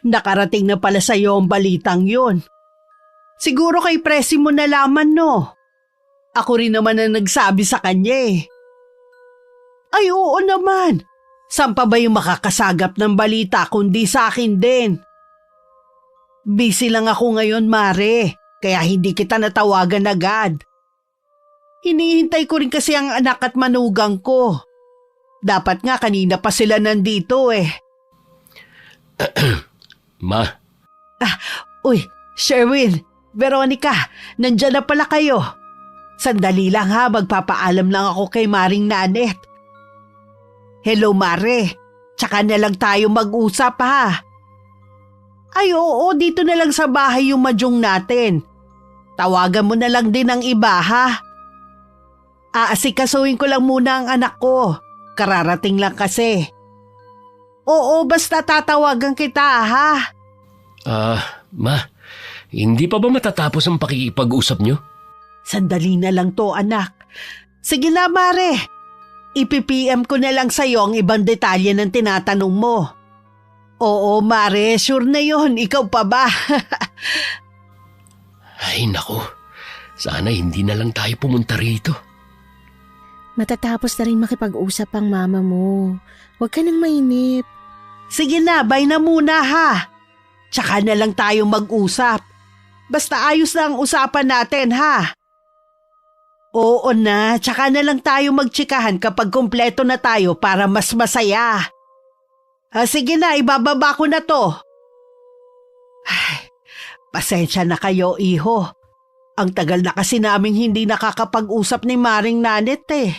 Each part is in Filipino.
Nakarating na pala sa'yo ang balitang yun. Siguro kay Presi mo nalaman, no? Ako rin naman ang nagsabi sa kanya eh. Ay oo naman. Saan pa ba yung makakasagap ng balita kundi sa akin din? Busy lang ako ngayon, Mare, kaya hindi kita natawagan agad. Hinihintay ko rin kasi ang anak at manugang ko. Dapat nga kanina pa sila nandito eh. Ma. Uy, Sherwin, Veronica, nandyan na pala kayo. Sandali lang ha, magpapaalam lang ako kay Maring Nanet. Hello Mare, tsaka na lang tayo mag-usap ha. Ay oo, dito na lang sa bahay yung madyong natin. Tawagan mo na lang din ang iba ha. Aasikasuhin ko lang muna ang anak ko. Kararating lang kasi. Oo, basta tatawagan kita ha. Ma, hindi pa ba matatapos ang pakikipag-usap nyo? Sandali na lang to anak. Sige na Mare. Ipi-PM ko na lang sa'yo ang ibang detalye ng tinatanong mo. Oo, Mare, sure na yon. Ikaw pa ba? Ay, naku. Sana hindi na lang tayo pumunta rito. Matatapos na rin makipag-usap ang mama mo. Huwag ka nang mainip. Sige na, bye na muna ha. Tsaka na lang tayo mag-usap. Basta ayos na ang usapan natin ha. Oo na, tsaka na lang tayo magtsikahan kapag kumpleto na tayo para mas masaya. Sige na, ibababa ko na to. Ay, pasensya na kayo, iho. Ang tagal na kasi naming hindi nakakapag-usap ni Maring Nanet eh.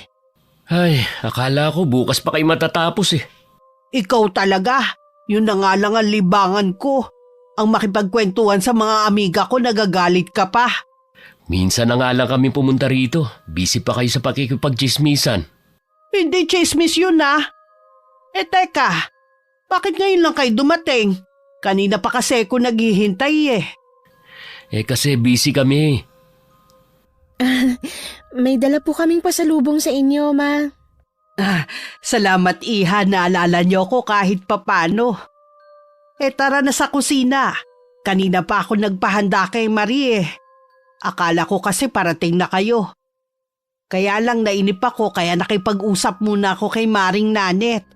Ay, akala ko bukas pa kayo matatapos eh. Ikaw talaga, yun na nga lang ang libangan ko. Ang makipagkwentuhan sa mga amiga ko, nagagalit ka pa. Minsan na nga lang kami pumunta rito. Busy pa kayo sa pakikipag-chismisan. Hindi chismis yun teka, bakit ngayon lang kayo dumating? Kanina pa kasi ako naghihintay eh. Kasi busy kami. May dala po kaming pasalubong sa inyo, Ma. Salamat iha, naalala niyo ko kahit papano. Tara na sa kusina. Kanina pa ako nagpahanda kay Marie eh. Akala ko kasi parating na kayo. Kaya lang nainip ako kaya nakipag-usap muna ako kay Maring Nanet.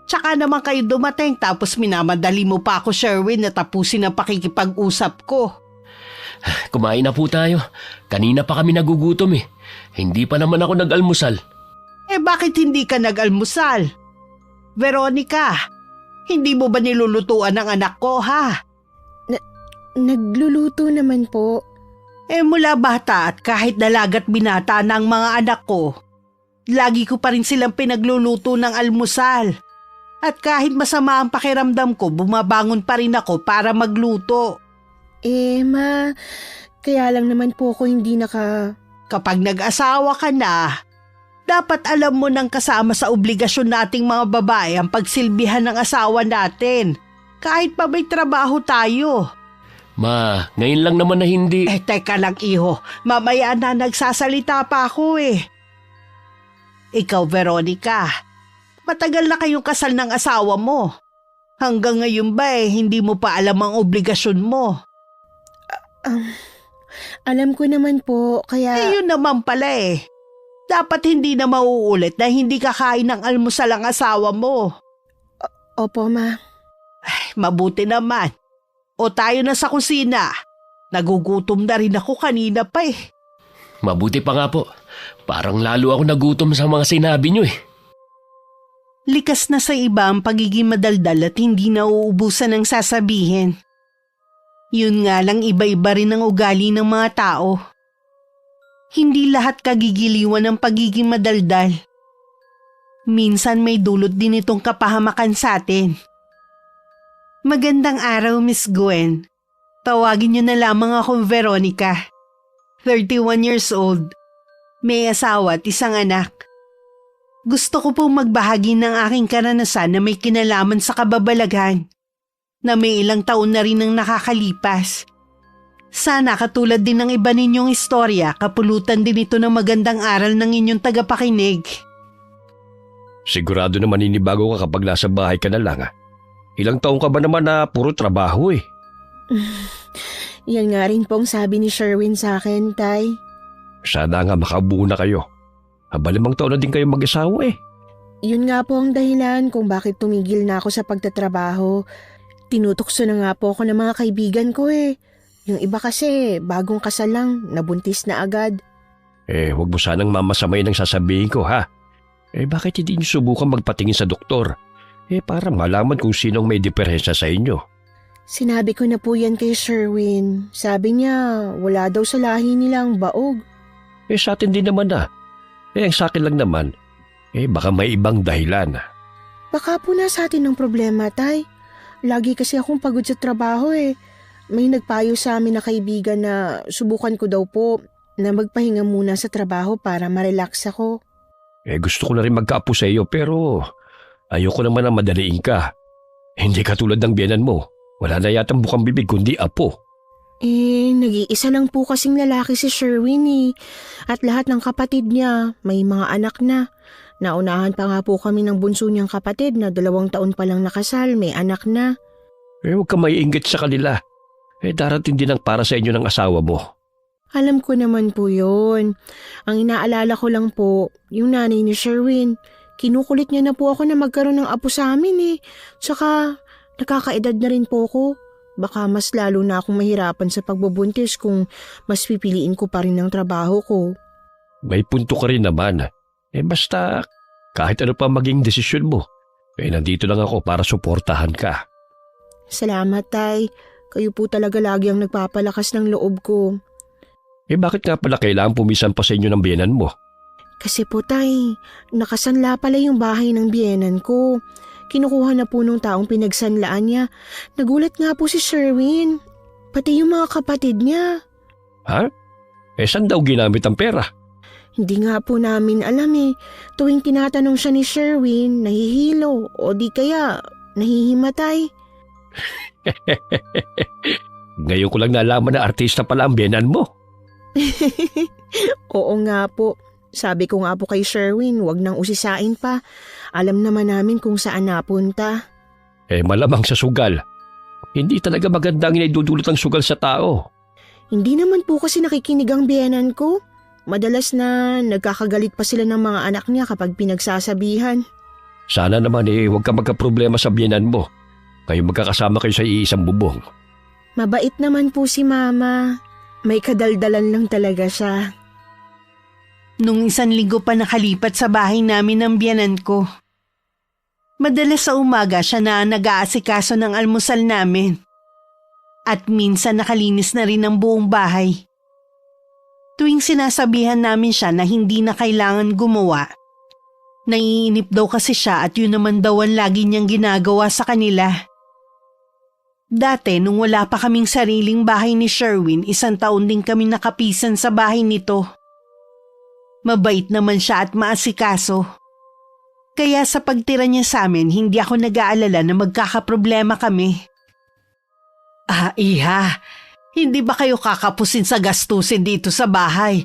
Tsaka naman kayo dumating tapos minamadali mo pa ako, Sherwin, na tapusin ang pakikipag-usap ko. Kumain na po tayo. Kanina pa kami nagugutom eh. Hindi pa naman ako nag-almusal. Bakit hindi ka nag-almusal? Veronica, hindi mo ba nilulutuan ang anak ko ha? Nagluluto naman po. Mula bata at kahit dalagat binata ng mga anak ko, lagi ko pa rin silang pinagluluto ng almusal. At kahit masama ang pakiramdam ko, bumabangon pa rin ako para magluto. Ma, kaya lang naman po ako hindi Kapag nag-asawa ka na, dapat alam mo nang kasama sa obligasyon nating mga babae ang pagsilbihan ng asawa natin. Kahit pa may trabaho tayo. Ma, ngayon lang naman na hindi. Teka lang iho, mamaya na nagsasalita pa ako eh. Ikaw, Veronica, matagal na kayong kasal ng asawa mo. Hanggang ngayon ba hindi mo pa alam ang obligasyon mo? Alam ko naman po, kaya... Yun naman pala Dapat hindi na mauulit na hindi kakain ng almusal ang asawa mo. Opo, Ma. Mabuti naman. O tayo na sa kusina. Nagugutom na rin ako kanina pa Mabuti pa nga po. Parang lalo ako nagutom sa mga sinabi niyo Likas na sa iba ang pagiging madaldal at hindi nauubusan ng sasabihin. Yun nga lang iba-iba rin ang ugali ng mga tao. Hindi lahat kagigiliwan ng pagiging madaldal. Minsan may dulot din itong kapahamakan sa atin. Magandang araw, Miss Gwen. Tawagin niyo na lamang akong Veronica. 31 years old. May asawa at isang anak. Gusto ko pong magbahagi ng aking karanasan na may kinalaman sa kababalaghan. Na may ilang taon na rin ang nakakalipas. Sana katulad din ng iba ninyong istorya, kapulutan din ito ng magandang aral ng inyong tagapakinig. Sigurado na maninibago ka kapag nasa bahay ka na lang Ilang taong ka ba naman na puro trabaho eh? Yan nga rin pong sabi ni Sherwin sa akin, Tay. Sana nga makabuo na kayo. 5 taon na din kayo mag-asawa eh. Yun nga po ang dahilan kung bakit tumigil na ako sa pagtatrabaho. Tinutukso na nga po ako ng mga kaibigan ko eh. Yung iba kasi, bagong kasal lang, nabuntis na agad. Huwag mo sanang mamasamay ng sasabihin ko ha. Bakit hindi niyo subukan magpatingin sa doktor? Para malaman kung sinong may diferensya sa inyo. Sinabi ko na po yan kay Sherwin. Sabi niya, wala daw sa lahi nilang baog. Sa atin din naman na. Ang sa akin lang naman, baka may ibang dahilan. Baka po na sa atin ang problema, Tay. Lagi kasi akong pagod sa trabaho eh. May nagpayo sa amin na kaibigan na subukan ko daw po na magpahinga muna sa trabaho para ma-relax ako. Gusto ko na rin magkaapo sa iyo pero ayoko naman na madaliin ka. Hindi katulad ng biyenan mo. Wala na yatang bukang bibig kundi apo. Nag-iisa lang po kasing lalaki si Sherwin eh. At lahat ng kapatid niya may mga anak na. Naunahan pa nga po kami ng bunso niyang kapatid na 2 taon pa lang nakasal, may anak na. Huwag ka maiinggit sa kanila. Darating din ang para sa inyo ng asawa mo. Alam ko naman po yun. Ang inaalala ko lang po, yung nanay ni Sherwin. Kinukulit niya na po ako na magkaroon ng apo sa amin eh. Tsaka, nakakaedad na rin po ako. Baka mas lalo na akong mahirapan sa pagbubuntis kung mas pipiliin ko pa rin ang trabaho ko. May punto ka rin naman. Basta kahit ano pa maging desisyon mo, nandito lang ako para suportahan ka. Salamat, Tay. Kayo po talaga lagi ang nagpapalakas ng loob ko. Bakit nga pala kailangan pumisan pa sa inyo ng biyenan mo? Kasi po, Tay, nakasanla pala yung bahay ng biyenan ko. Kinukuha na po nung taong pinagsanlaan niya. Nagulat nga po si Sherwin. Pati yung mga kapatid niya. Ha? Saan daw ginamit ang pera? Hindi nga po namin alam eh. Tuwing tinatanong siya ni Sherwin, nahihilo o di kaya nahihimatay. Ngayon ko lang nalaman na artista pala ang biyenan mo. Oo nga po. Sabi ko nga po kay Sherwin, wag nang usisain pa. Alam naman namin kung saan napunta. Malamang sa sugal. Hindi talaga magandang inaidudulot ang sugal sa tao. Hindi naman po kasi nakikinig ang biyenan ko. Madalas na nagkakagalit pa sila ng mga anak niya kapag pinagsasabihan. Sana naman huwag ka magkaproblema sa biyenan mo. Kayo magkakasama kayo sa iisang bubong. Mabait naman po si Mama. May kadaldalan lang talaga siya. Nung 1 linggo pa nakalipat sa bahay namin ng biyenan ko. Madalas sa umaga siya na nag-aasikaso ng almusal namin. At minsan nakalinis na rin ang buong bahay. Tuwing sinasabihan namin siya na hindi na kailangan gumawa, naiinip daw kasi siya at yun naman daw ang lagi niyang ginagawa sa kanila. Dati nung wala pa kaming sariling bahay ni Sherwin, 1 taon din kami nakapisan sa bahay nito. Mabait naman siya at maasikaso. Kaya sa pagtira niya sa amin, hindi ako nag-aalala na magkakaproblema kami. Iha, hindi ba kayo kakapusin sa gastusin dito sa bahay?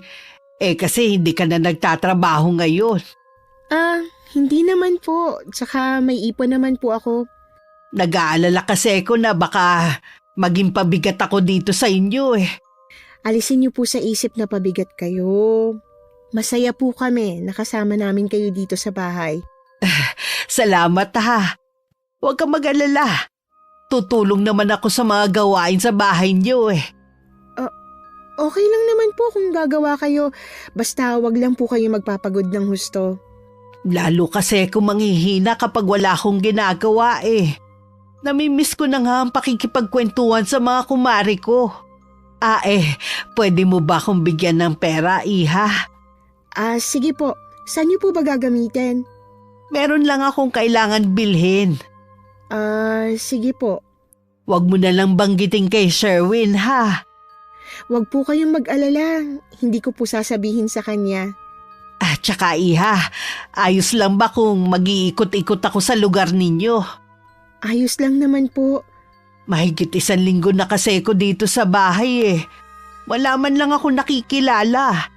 Kasi hindi ka na nagtatrabaho ngayon. Hindi naman po. Tsaka may ipon naman po ako. Nag-aalala kasi ako na baka maging pabigat ako dito sa inyo eh. Alisin niyo po sa isip na pabigat kayo. Masaya po kami nakasama namin kayo dito sa bahay. Salamat ha. Huwag kang mag-alala. Tutulong naman ako sa mga gawain sa bahay niyo eh. Okay lang naman po kung gagawa kayo. Basta wag lang po kayo magpapagod ng husto. Lalo kasi kung manghihina kapag wala akong ginagawa eh. Namimiss ko na nga ang pakikipagkwentuhan sa mga kumari ko. Pwede mo ba akong bigyan ng pera, Iha? Sige po. Saan niyo po ba gagamitin? Meron lang akong kailangan bilhin. Sige po. Huwag mo na lang banggitin kay Sherwin, ha? Huwag po kayong mag-alala. Hindi ko po sasabihin sa kanya. Tsaka Iha, ayos lang ba kung mag-iikot-ikot ako sa lugar ninyo? Ayos lang naman po. Mahigit 1 linggo na kasi ako dito sa bahay eh. Wala man lang ako nakikilala.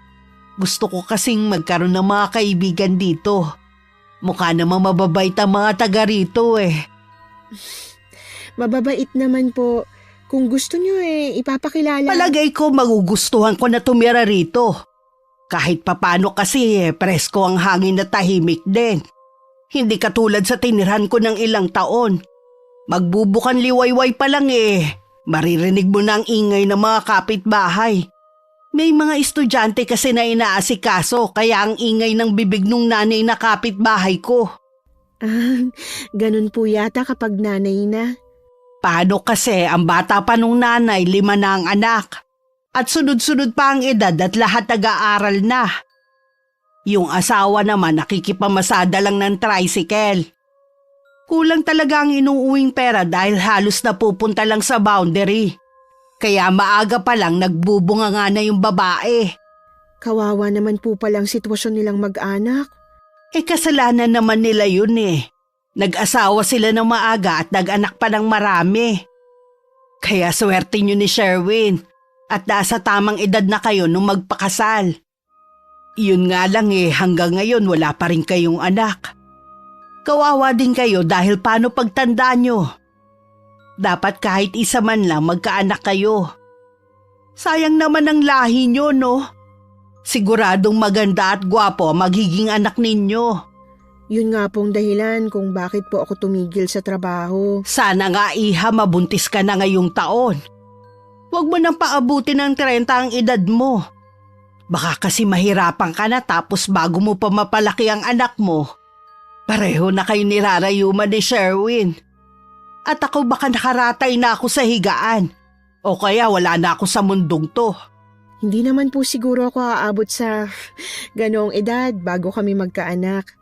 Gusto ko kasing magkaroon ng mga kaibigan dito. Mukha namang mababait ang mga taga rito eh. Mababait naman po. Kung gusto nyo ipapakilala. Palagay ko magugustuhan ko na tumira rito. Kahit papano kasi presko ang hangin na tahimik din. Hindi katulad sa tinirhan ko ng ilang taon. Magbubukan liwayway pa lang maririnig mo na ang ingay ng mga kapitbahay. May mga estudyante kasi na inaasikaso kaya ang ingay ng bibig nung nanay na kapitbahay ko. Ganun po yata kapag nanay na. Paano kasi ang bata pa nung nanay 5 na ang anak. At sunod-sunod pa ang edad at lahat nag-aaral na. Yung asawa naman nakikipamasada lang ng tricycle. Kulang talaga ang inuuwing pera dahil halos napupunta lang sa boundary. Kaya maaga pa lang nagbubunga nga na yung babae. Kawawa naman po palang sitwasyon nilang mag-anak. Kasalanan naman nila yun Nag-asawa sila ng maaga at nag-anak pa ng marami. Kaya swerte nyo ni Sherwin at nasa tamang edad na kayo nung magpakasal. Yun nga lang hanggang ngayon wala pa rin kayong anak. Kawawa din kayo dahil paano pagtanda nyo? Dapat kahit isa man lang magkaanak kayo. Sayang naman ang lahi nyo, no? Siguradong maganda at gwapo ang magiging anak ninyo. Yun nga pong dahilan kung bakit po ako tumigil sa trabaho. Sana nga mabuntis ka na ngayong taon. Huwag mo nang paabutin ng 30 ang edad mo. Baka kasi mahirapan ka na tapos bago mo pa mapalaki ang anak mo. Pareho na kayo nirarayuman ni Sherwin. At ako baka nakaratay na ako sa higaan. O kaya wala na ako sa mundong to. Hindi naman po siguro ako aabot sa ganoong edad bago kami magkaanak.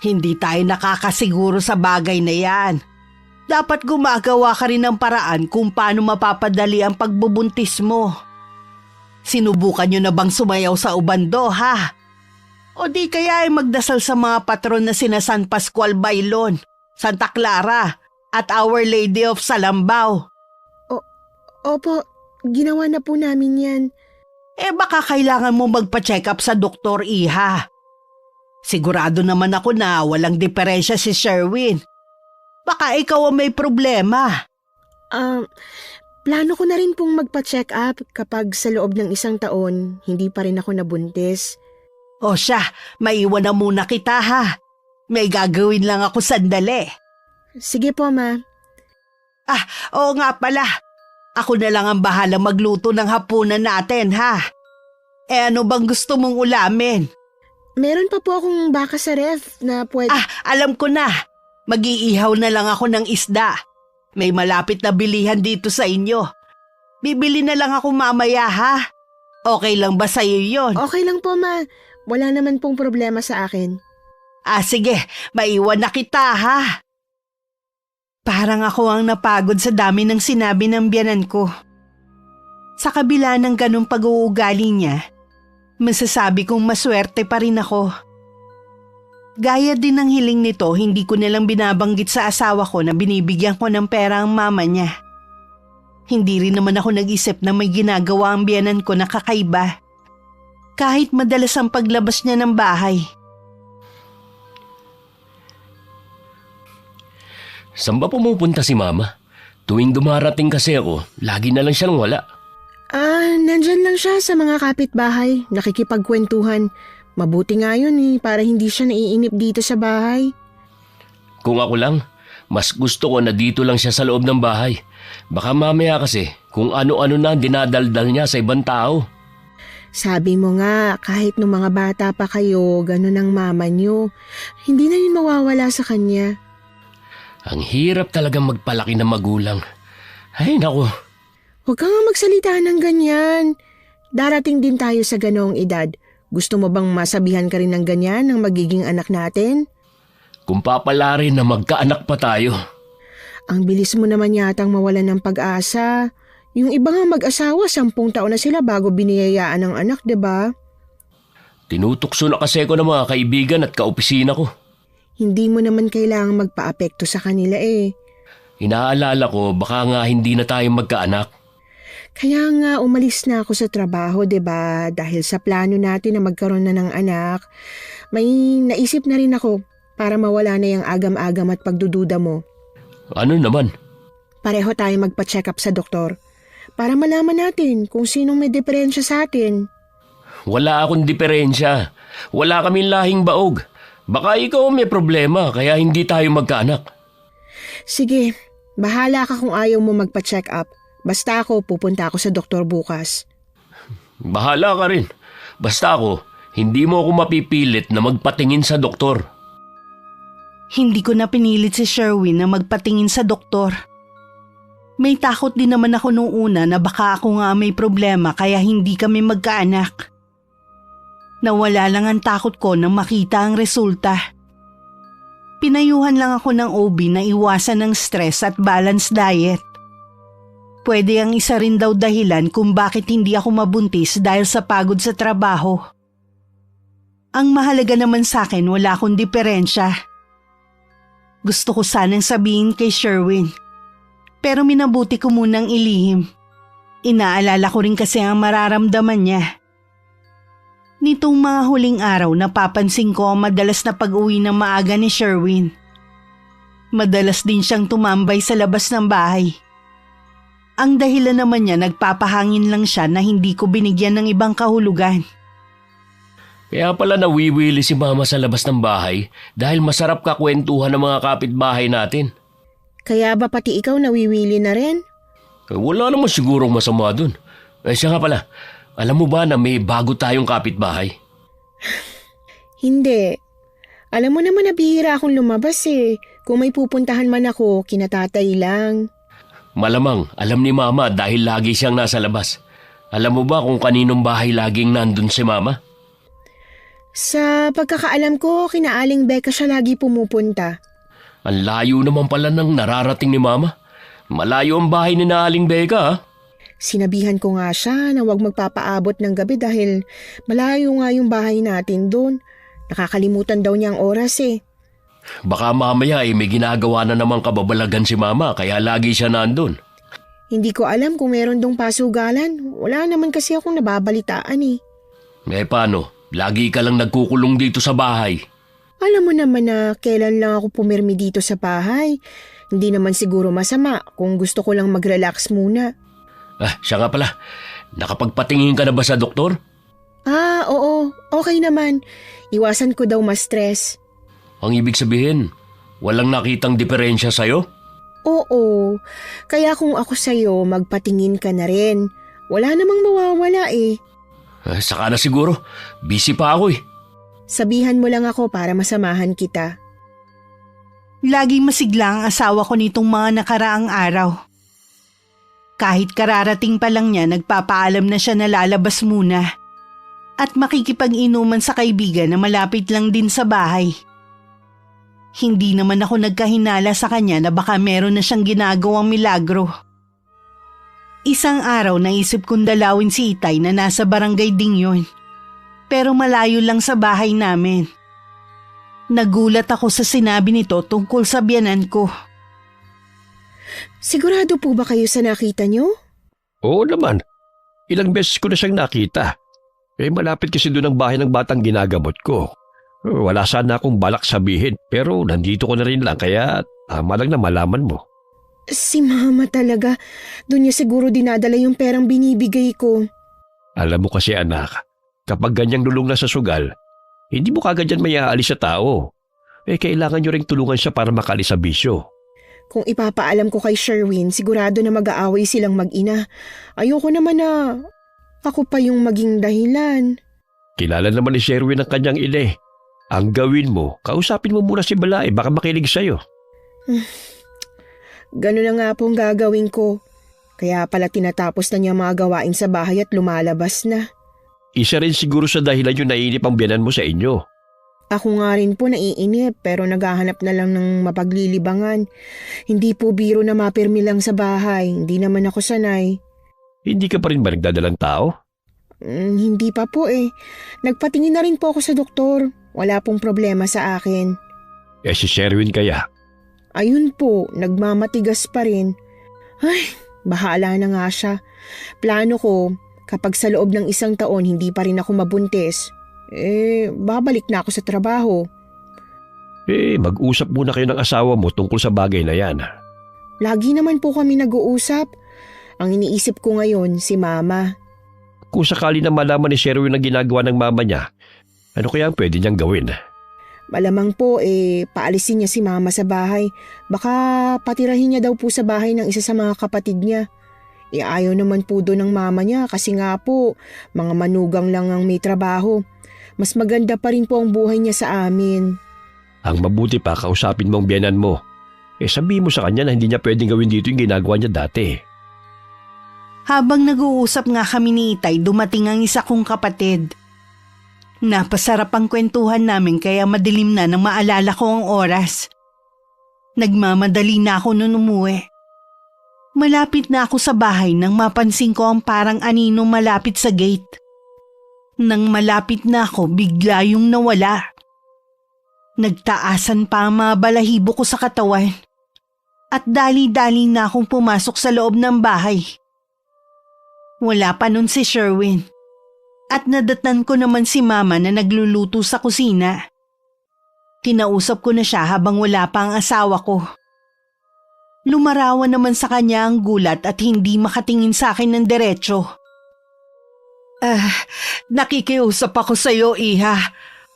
Hindi tayo nakakasiguro sa bagay na yan. Dapat gumagawa ka rin ng paraan kung paano mapapadali ang pagbubuntis mo. Sinubukan nyo na bang sumayaw sa ubando, ha? O di kaya magdasal sa mga patron na sina San Pascual Bailon, Santa Clara, at Our Lady of Salambao. Opo, ginawa na po namin yan. Baka kailangan mo magpa-check up sa doktor, iha. Sigurado naman ako na walang diferensya si Sherwin. Baka ikaw ang may problema. Plano ko na rin pong magpa-check up kapag sa loob ng 1 taon, hindi pa rin ako nabuntis. O siya, maiwan na muna kita, ha? May gagawin lang ako sandali. Sige po, ma. Oo nga pala. Ako na lang ang bahala magluto ng hapunan natin, ha? Ano bang gusto mong ulamin? Meron pa po akong baka sa ref na pwede... Alam ko na. Mag-iihaw na lang ako ng isda. May malapit na bilihan dito sa inyo. Bibili na lang ako mamaya, ha? Okay lang ba sa'yo yun? Okay lang po, ma. Wala naman pong problema sa akin. Sige. Maiwan na kita, ha? Parang ako ang napagod sa dami ng sinabi ng biyanan ko. Sa kabila ng ganong pag-uugali niya, masasabi kong maswerte pa rin ako. Gaya din ng hiling nito, hindi ko nalang binabanggit sa asawa ko na binibigyan ko ng pera ang mama niya. Hindi rin naman ako nag-isip na may ginagawa ang biyanan ko na kakaiba. Kahit madalas ang paglabas niya ng bahay. Saan ba pumupunta si Mama? Tuwing dumarating kasi ako, lagi na lang siyang wala. Nandyan lang siya sa mga kapitbahay, nakikipagkwentuhan. Mabuti nga yun para hindi siya naiinip dito sa bahay. Kung ako lang, mas gusto ko na dito lang siya sa loob ng bahay. Baka mamaya kasi kung ano-ano na dinadaldal niya sa ibang tao. Sabi mo nga, kahit nung mga bata pa kayo, ganun ang mama niyo. Hindi na yun mawawala sa kanya. Ang hirap talagang magpalaki ng magulang. Ay naku. Huwag ka nga magsalita ng ganyan. Darating din tayo sa ganoong edad. Gusto mo bang masabihan ka rin ng ganyan ng magiging anak natin? Kung papala rin na magkaanak pa tayo. Ang bilis mo naman yatang mawalan ng pag-asa. Yung iba nga mag-asawa, 10 taon na sila bago biniyayaan ng anak, 'di ba? Tinutukso na kasi ako ng mga kaibigan at kaopisina ko. Hindi mo naman kailangang magpa-apekto sa kanila Inaalala ko baka nga hindi na tayo magkaanak. Kaya nga umalis na ako sa trabaho, 'di ba? Dahil sa plano natin na magkaroon na ng anak, may naisip na rin ako para mawala na yung agam-agam at pagdududa mo. Ano naman? pareho tayo magpa-check up sa doktor para malaman natin kung sinong may diferensya sa atin. Wala akong diferensya. Wala kaming lahing baog. Baka ikaw may problema kaya hindi tayo magkaanak. Sige, bahala ka kung ayaw mo magpa-check up. Basta ako, pupunta ako sa doktor bukas. Bahala ka rin. Basta ako, hindi mo ako mapipilit na magpatingin sa doktor. Hindi ko na pinilit si Sherwin na magpatingin sa doktor. May takot din naman ako nung una na baka ako nga may problema kaya hindi kami magkaanak. Nawala lang ang takot ko nang makita ang resulta. Pinayuhan lang ako ng OB na iwasan ng stress at balanced diet. Pwede ang isa rin daw dahilan kung bakit hindi ako mabuntis dahil sa pagod sa trabaho. Ang mahalaga naman sa akin wala akong diferensya. Gusto ko sanang sabihin kay Sherwin. Pero minabuti ko munang ilihim. Inaalala ko rin kasi ang mararamdaman niya. Nitong mga huling araw napapansin ko ang madalas na pag-uwi ng maaga ni Sherwin. Madalas din siyang tumambay sa labas ng bahay. Ang dahilan naman niya nagpapahangin lang siya na hindi ko binigyan ng ibang kahulugan. Kaya pala nawiwili si Mama sa labas ng bahay dahil masarap kakwentuhan ng mga kapitbahay natin. Kaya ba pati ikaw nawiwili na rin? Wala naman sigurong masama dun. Siya nga pala, alam mo ba na may bago tayong kapitbahay? Hindi. Alam mo naman na bihira akong lumabas eh. Kung may pupuntahan man ako, kinatatay lang. Malamang alam ni Mama dahil lagi siyang nasa labas. Alam mo ba kung kaninong bahay laging nandun si Mama? Sa pagkakaalam ko, kina Aling Becca siya lagi pumupunta. Ang layo naman pala ng nararating ni Mama. Malayo ang bahay ni Aling Becca ha? Sinabihan ko nga siya na huwag magpapaabot ng gabi dahil malayo nga yung bahay natin doon. Nakakalimutan daw niya ang oras eh. Baka mamaya may ginagawa na namang kababalagan si Mama kaya lagi siya nandun. Hindi ko alam kung meron dong pasugalan. Wala naman kasi akong nababalitaan eh. Paano? Lagi ka lang nagkukulong dito sa bahay. Alam mo naman na kailan lang ako pumirmi dito sa bahay. Hindi naman siguro masama kung gusto ko lang mag-relax muna. Siya nga pala. Nakapagpatingin ka na ba sa doktor? Oo. Okay naman. Iwasan ko daw ma-stress. Ang ibig sabihin, walang nakitang diferensya sa'yo? Oo. Kaya kung ako sa'yo, magpatingin ka na rin. Wala namang mawawala eh. Saka na siguro. Busy pa ako eh. Sabihan mo lang ako para masamahan kita. Laging masigla ang asawa ko nitong mga nakaraang araw. Kahit kararating pa lang niya, nagpapaalam na siya na lalabas muna. At makikipag-inuman sa kaibigan na malapit lang din sa bahay. Hindi naman ako nagkahinala sa kanya na baka meron na siyang ginagawang milagro. Isang araw naisip kong dalawin si Itay na nasa barangay ding yun. Pero malayo lang sa bahay namin. Nagulat ako sa sinabi nito tungkol sa biyanan ko. Sigurado po ba kayo sa nakita niyo? Oo naman. Ilang beses ko na siyang nakita. Malapit kasi doon ang bahay ng batang ginagamot ko. Wala sana akong balak sabihin pero nandito ko na rin lang kaya tama lang na malaman mo. Si Mama talaga. Doon niya siguro dinadala yung perang binibigay ko. Alam mo kasi anak, kapag ganyang lulong na sa sugal, hindi mo kagad yan may aalis sa tao. Kailangan nyo ring tulungan siya para makalis sa bisyo. Kung ipapaalam ko kay Sherwin, sigurado na mag-aaway silang mag-ina. Ayoko naman na ako pa yung maging dahilan. Kilala naman ni Sherwin ang kanyang ina. Ang gawin mo, kausapin mo muna si Balae, baka makinig sa'yo. Ganun na nga pong gagawin ko. Kaya pala tinatapos na niya mga gawain sa bahay at lumalabas na. Isa rin siguro sa dahilan yung naiinip ang biyanan mo sa inyo. Ako nga rin po naiinip pero naghahanap na lang ng mapaglilibangan. Hindi po biro na mapirmi lang sa bahay. Hindi naman ako sanay. Hindi ka pa rin ba nagdadalang tao? Hindi pa po eh. Nagpatingin na rin po ako sa doktor. Wala pong problema sa akin. Si Sherwin kaya? Ayun po, nagmamatigas pa rin. Ay, bahala na nga siya. Plano ko, kapag sa loob ng 1 taon hindi pa rin ako mabuntis, babalik na ako sa trabaho. Mag-usap muna kayo ng asawa mo tungkol sa bagay na yan. Lagi naman po kami nag-uusap. Ang iniisip ko ngayon, si Mama. Kung sakali na malaman ni Sherwin ang ginagawa ng mama niya, ano kaya ang pwede niyang gawin? Malamang po paalisin niya si Mama sa bahay. Baka patirahin niya daw po sa bahay ng isa sa mga kapatid niya. Ayaw naman po doon ng mama niya kasi nga po, mga manugang lang ang may trabaho. Mas maganda pa rin po ang buhay niya sa amin. Ang mabuti pa, kausapin mo ang biyenan mo. Sabihin mo sa kanya na hindi niya pwedeng gawin dito yung ginagawa niya dati. Habang nag-uusap nga kami ni Itay, dumating ang isa kong kapatid. Napasarap ang kwentuhan namin kaya madilim na nang maalala ko ang oras. Nagmamadali na ako noon umuwi. Malapit na ako sa bahay nang mapansin ko ang parang anino malapit sa gate. Nang malapit na ako, bigla yung nawala. Nagtaasan pa ang mga balahibo ko sa katawan. At dali-dali na akong pumasok sa loob ng bahay. Wala pa nun si Sherwin. At nadatnan ko naman si Mama na nagluluto sa kusina. Kinausap ko na siya habang wala pa ang asawa ko. Lumarawan naman sa kanya ang gulat at hindi makatingin sa akin ng diretso. Nakikiusap ako sa iyo, Iha.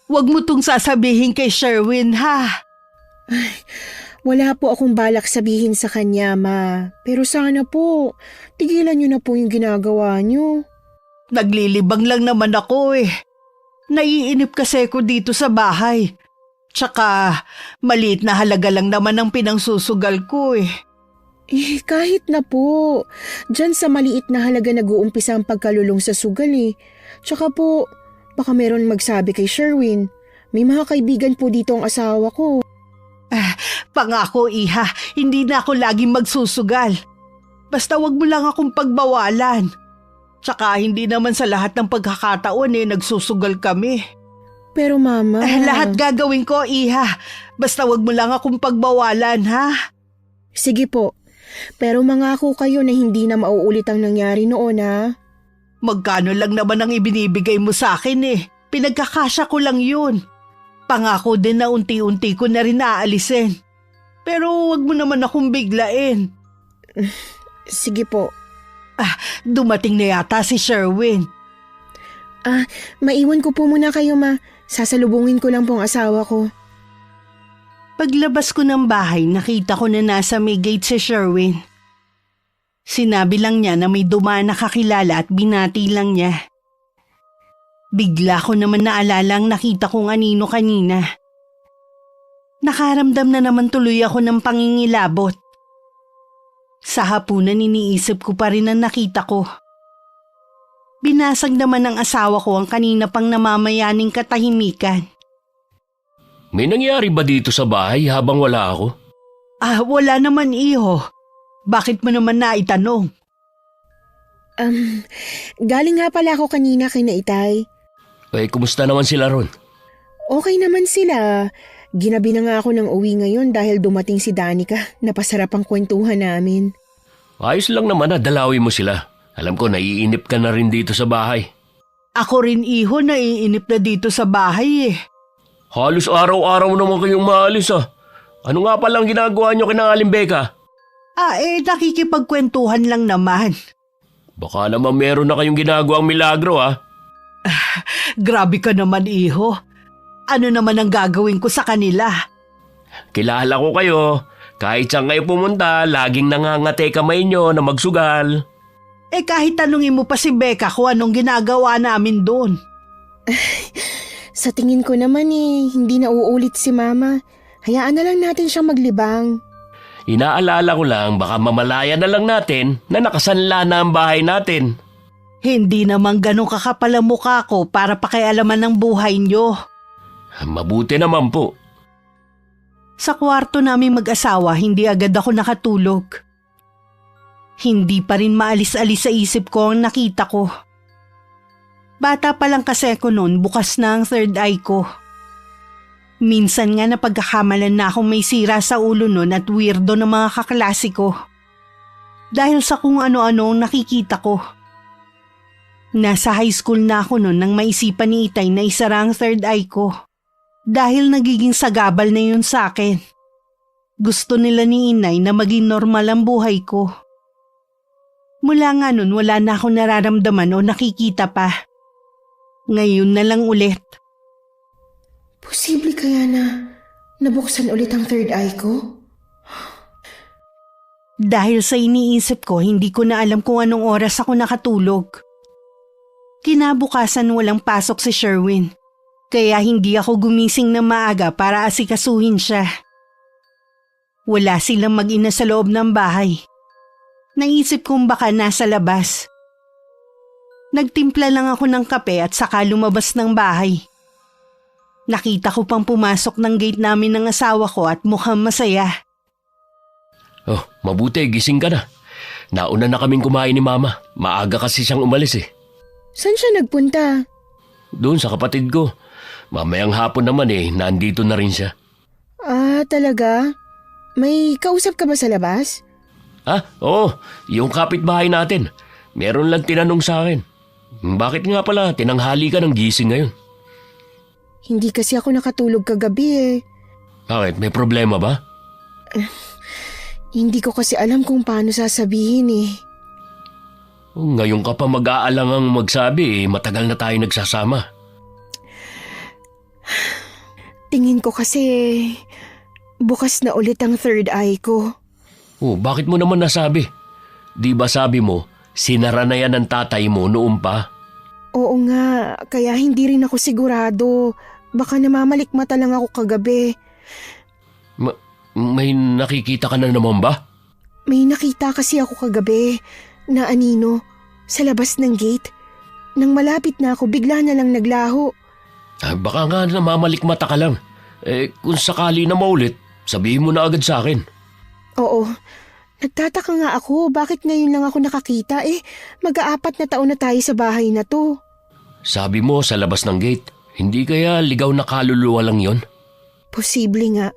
Huwag mo tong sasabihin kay Sherwin, ha? Wala po akong balak sabihin sa kanya, Ma. Pero sana po, tigilan niyo na po yung ginagawa niyo. Naglilibang lang naman ako eh. Naiinip kasi ako dito sa bahay. Tsaka, maliit na halaga lang naman ang pinangsusugal ko eh. Kahit na po. Diyan sa maliit na halaga nag-uumpisa ang pagkalulong sa sugal eh. Tsaka po, baka meron magsabi kay Sherwin. May mga kaibigan po dito ang asawa ko. Pangako, Iha, hindi na ako laging magsusugal. Basta wag mo lang akong pagbawalan. Tsaka hindi naman sa lahat ng pagkakataon nagsusugal kami. Pero Mama… Lahat gagawin ko, Iha. Basta wag mo lang akong pagbawalan, ha? Sige po. Pero mangako kayo na hindi na mauulit ang nangyari noon, ha? Magkano lang naman ang ibinibigay mo sa akin eh. Pinagkakasya ko lang yun. Pangako din na unti-unti ko na rin aalisin. Pero wag mo naman akong biglain. Sige po. Dumating na yata si Sherwin. Maiwan ko po muna kayo, Ma. Sasalubungin ko lang pong asawa ko. Paglabas ko ng bahay, nakita ko na nasa may gate si Sherwin. Sinabi lang niya na may dumaan na kakilala at binati lang niya. Bigla ko naman naalala ang nakita kong anino kanina. Nakaramdam na naman tuloy ako ng pangingilabot. Sa hapunan iniisip ko pa rin ang nakita ko. Binasag naman ng asawa ko ang kanina pang namamayaning katahimikan. May nangyari ba dito sa bahay habang wala ako? Wala naman, Iho. Bakit mo naman naitanong? Galing nga pala ako kanina kay na Itay. Kumusta naman sila ron? Okay naman sila. Ginabi na nga ako ng uwi ngayon dahil dumating si Danica. Napasarap ang kwentuhan namin. Ayos lang naman na dalawi mo sila. Alam ko naiinip ka na rin dito sa bahay. Ako rin, Iho, naiinip na dito sa bahay eh. Halos araw-araw naman kayong maalis ah. Ano nga palang ginagawa niyo kina Aling Becca? Nakikipagkwentuhan lang naman. Baka naman meron na kayong ginagawang milagro ah. Grabe ka naman, Iho. Ano naman ang gagawin ko sa kanila? Kilala ko kayo. Kahit saan kayo pumunta, laging nangangate kamay nyo na magsugal. Kahit tanungin mo pa si Becca kung anong ginagawa namin doon. Sa tingin ko naman hindi na uulit si Mama. Hayaan na lang natin siyang maglibang. Inaalala ko lang baka mamalaya na lang natin na nakasanla na ang bahay natin. Hindi naman ganun kakapal ang mukha ko para pakialaman ng buhay nyo. Mabuti naman po. Sa kwarto namin mag-asawa, hindi agad ako nakatulog. Hindi pa rin maalis-alis sa isip ko ang nakita ko. Bata pa lang kasi ako noon, bukas na ang third eye ko. Minsan nga napagkakamalan na akong may sira sa ulo noon at weirdo ng mga kaklase ko. Dahil sa kung ano-ano ang nakikita ko. Nasa high school na ako noon nang maisipan ni Itay na isara ang third eye ko. Dahil nagiging sagabal na yun sa akin. Gusto nila ni inay na maging normal ang buhay ko. Mula nga nun wala na akong nararamdaman o nakikita pa. Ngayon na lang ulit. Posible kaya na nabuksan ulit ang third eye ko? Dahil sa iniisip ko, hindi ko na alam kung anong oras ako nakatulog. Kinabukasan walang pasok si Sherwin, kaya hindi ako gumising na maaga para asikasuhin siya. Wala silang mag-ina sa loob ng bahay. Naisip kong baka nasa labas. Nagtimpla lang ako ng kape at saka lumabas ng bahay. Nakita ko pang pumasok ng gate namin ng asawa ko at mukhang masaya. Oh, mabuti, gising ka na. Nauna na kaming kumain ni Mama. Maaga kasi siyang umalis eh. Saan siya nagpunta? Doon sa kapatid ko. Mamayang hapon naman nandito na rin siya. Ah, talaga? May kausap ka ba sa labas? Oo, yung kapitbahay natin. Meron lang tinanong sa akin. Bakit nga pala tinanghali ka ng gising ngayon? Hindi kasi ako nakatulog kagabi eh. Bakit? May problema ba? Hindi ko kasi alam kung paano sasabihin eh. Ngayon ka pa mag-aalangang magsabi matagal na tayo nagsasama. Tingin ko kasi bukas na ulit ang third eye ko. Oh, bakit mo naman nasabi? Di ba sabi mo, sinara na yan ng tatay mo noon pa? Oo nga, kaya hindi rin ako sigurado. Baka namamalikmata lang ako kagabi. May nakikita ka na naman ba? May nakita kasi ako kagabi na anino sa labas ng gate. Nang malapit na ako, bigla na lang naglaho. Baka nga namamalikmata ka lang. Kung sakali na maulit, sabihin mo na agad sa akin. Oo, nagtataka nga ako bakit ngayon lang ako nakakita mag-aapat na taon na tayo sa bahay na to. Sabi mo sa labas ng gate, hindi kaya ligaw na kaluluwa lang yon? Posible nga.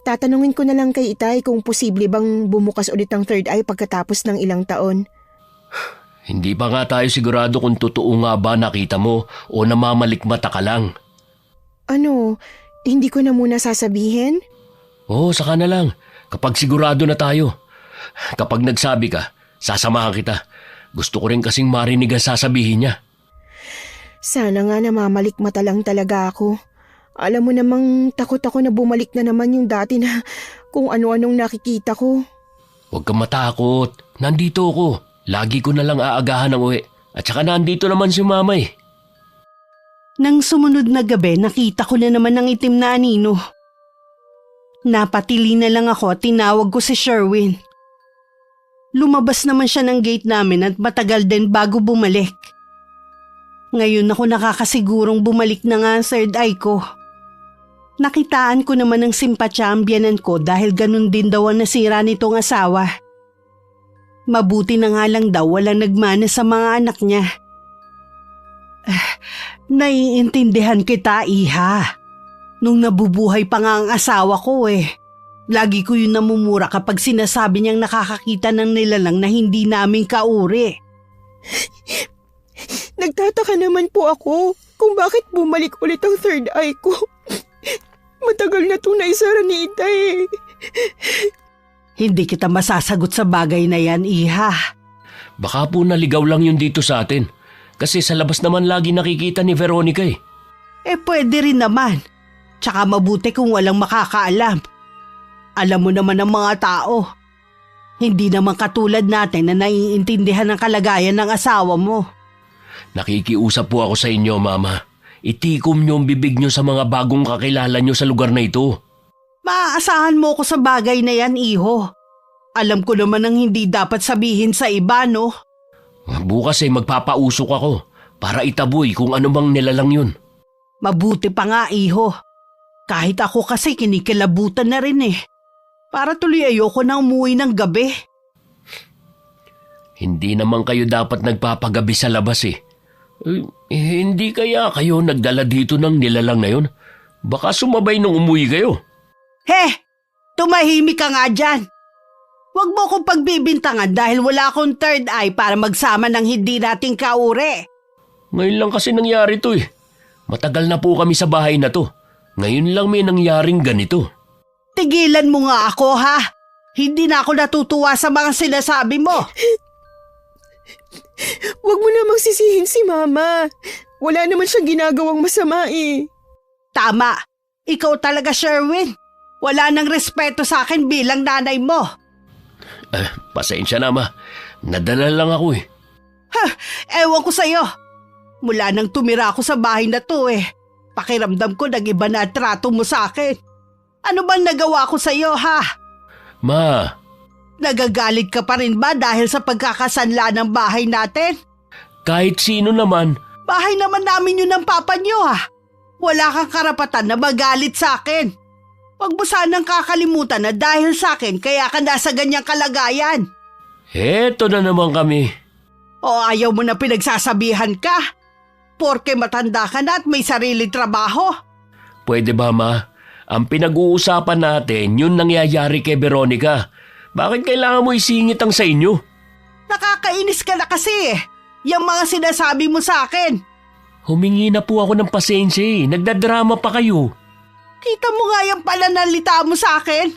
Tatanungin ko na lang kay Itay kung posible bang bumukas ulit ang third eye pagkatapos ng ilang taon. Hindi pa nga tayo sigurado kung totoo nga ba nakita mo o namamalikmata ka lang. Ano, hindi ko na muna sasabihin? Oo, saka na lang. Kapag sigurado na tayo. Kapag nagsabi ka, sasamahan kita. Gusto ko rin kasing marinig ang sasabihin niya. Sana nga namamalikmata lang talaga ako. Alam mo namang takot ako na bumalik na naman yung dati na kung ano-anong nakikita ko. Huwag kang matakot. Nandito ako. Lagi ko na lang aagahan ng uwi. At saka nandito naman si Mama eh. Nang sumunod na gabi, nakita ko na naman ang itim na anino. Napatili na lang ako at tinawag ko si Sherwin. Lumabas naman siya ng gate namin at matagal din bago bumalik. Ngayon ako nakakasigurong bumalik na nga ang third eye ko. Nakitaan ko naman ng simpatsya ang biyanan ko dahil ganun din daw ang nasira nitong asawa. Mabuti na nga lang daw walang nagmana sa mga anak niya. Naiintindihan kita, Iha. Nung nabubuhay pa nga ang asawa ko lagi ko yun namumura kapag sinasabi niyang nakakakita ng nilalang na hindi namin kauri. Nagtataka naman po ako kung bakit bumalik ulit ang third eye ko. Matagal na ito naisara ni Itay. Hindi kita masasagot sa bagay na yan, Iha. Baka po naligaw lang yun dito sa atin. Kasi sa labas naman lagi nakikita ni Veronica eh. Pwede rin naman. Tsaka mabuti kung walang makakaalam. Alam mo naman ng mga tao. Hindi naman katulad natin na naiintindihan ang kalagayan ng asawa mo. Nakikiusap po ako sa inyo, Mama. Itikom niyo ang bibig niyo sa mga bagong kakilala niyo sa lugar na ito. Maaasahan mo ko sa bagay na yan, Iho. Alam ko naman ang hindi dapat sabihin sa iba, no? Bukas magpapausok ako para itaboy kung ano bang nilalang yun. Mabuti pa nga, Iho. Kahit ako kasi kinikilabutan na rin Para tuloy ayoko na umuwi ng gabi. Hindi naman kayo dapat nagpapagabi sa labas hindi kaya kayo nagdala dito ng nilalang na yun? Baka sumabay nung umuwi kayo. Tumahimik ka nga dyan. Huwag mo kong pagbibintangan dahil wala akong third eye para magsama ng hindi nating kauri. Ngayon lang kasi nangyari to Matagal na po kami sa bahay na to. Ngayon lang may nangyaring ganito. Tigilan mo nga ako, ha? Hindi na ako natutuwa sa mga sinasabi mo. Huwag mo namang sisihin si Mama. Wala naman siyang ginagawang masama eh. Tama. Ikaw talaga, Sherwin. Wala nang respeto sa akin bilang nanay mo. Pasensya na, Ma. Nadala lang ako eh. Ewan ko sa'yo. Mula nang tumira ako sa bahay na to pakiramdam ko nag-iba na ang trato mo sa akin. Ano bang nagawa ko sa'yo, ha? Ma, Nagagalit ka pa rin ba dahil sa pagkakasanla ng bahay natin? kahit sino naman, Bahay naman namin yun ng papa niyo, ha? Wala kang karapatan na magalit sa akin. Huwag mo sanang kakalimutan na dahil sa akin kaya ka nasa ganyang kalagayan. eto na naman kami. O ayaw mo na pinagsasabihan ka? Porke matanda ka na at may sariling trabaho. Pwede ba, Ma? Ang pinag-uusapan natin, yun nangyayari kay Veronica. Bakit kailangan mo isingit ang sa inyo? Nakakainis ka na kasi yung mga sinasabi mo sa akin. Humingi na po ako ng pasensya eh. Nagdadrama pa kayo. Kita mo nga yung pananalita mo sa akin.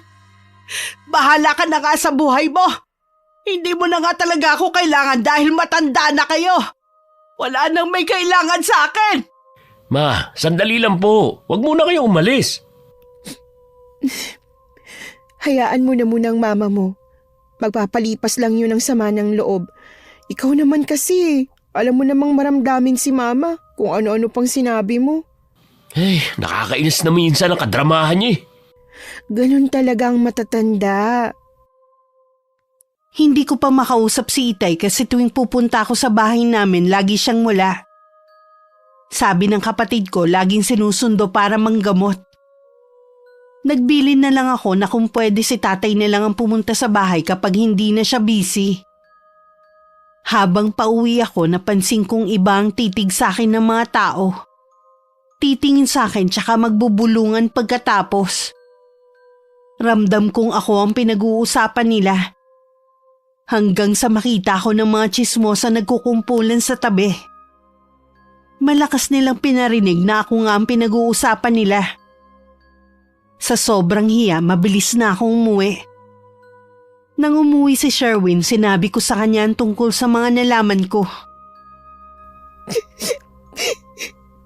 Bahala ka na nga sa buhay mo. Hindi mo na nga talaga ako kailangan dahil matanda na kayo. Wala nang may kailangan sa akin. Ma, sandali lang po. Huwag muna kayo umalis. Hayaan mo na muna ang mama mo. Magpapalipas lang yun ang sama ng loob. Ikaw naman kasi, alam mo namang maramdamin si Mama kung ano-ano pang sinabi mo. Nakakainis na minsan ang kadramahan niya eh. Ganun talaga ang matatanda. Hindi ko pa makausap si Itay kasi tuwing pupunta ako sa bahay namin, lagi siyang wala. Sabi ng kapatid ko, laging sinusundo para manggamot. Nagbilin na lang ako na kung pwede si tatay na lang ang pumunta sa bahay kapag hindi na siya busy. Habang pauwi ako, napansin kong iba ang titig sa akin ng mga tao. Titingin sa akin tsaka magbubulungan pagkatapos. Ramdam kong ako ang pinag-uusapan nila. Hanggang sa makita ko ng mga tsismosa nagkukumpulan sa tabi. Malakas nilang pinarinig na ako nga ang pinag-uusapan nila. Sa sobrang hiya, mabilis na akong umuwi. Nang umuwi si Sherwin, sinabi ko sa kanya ang tungkol sa mga nalaman ko.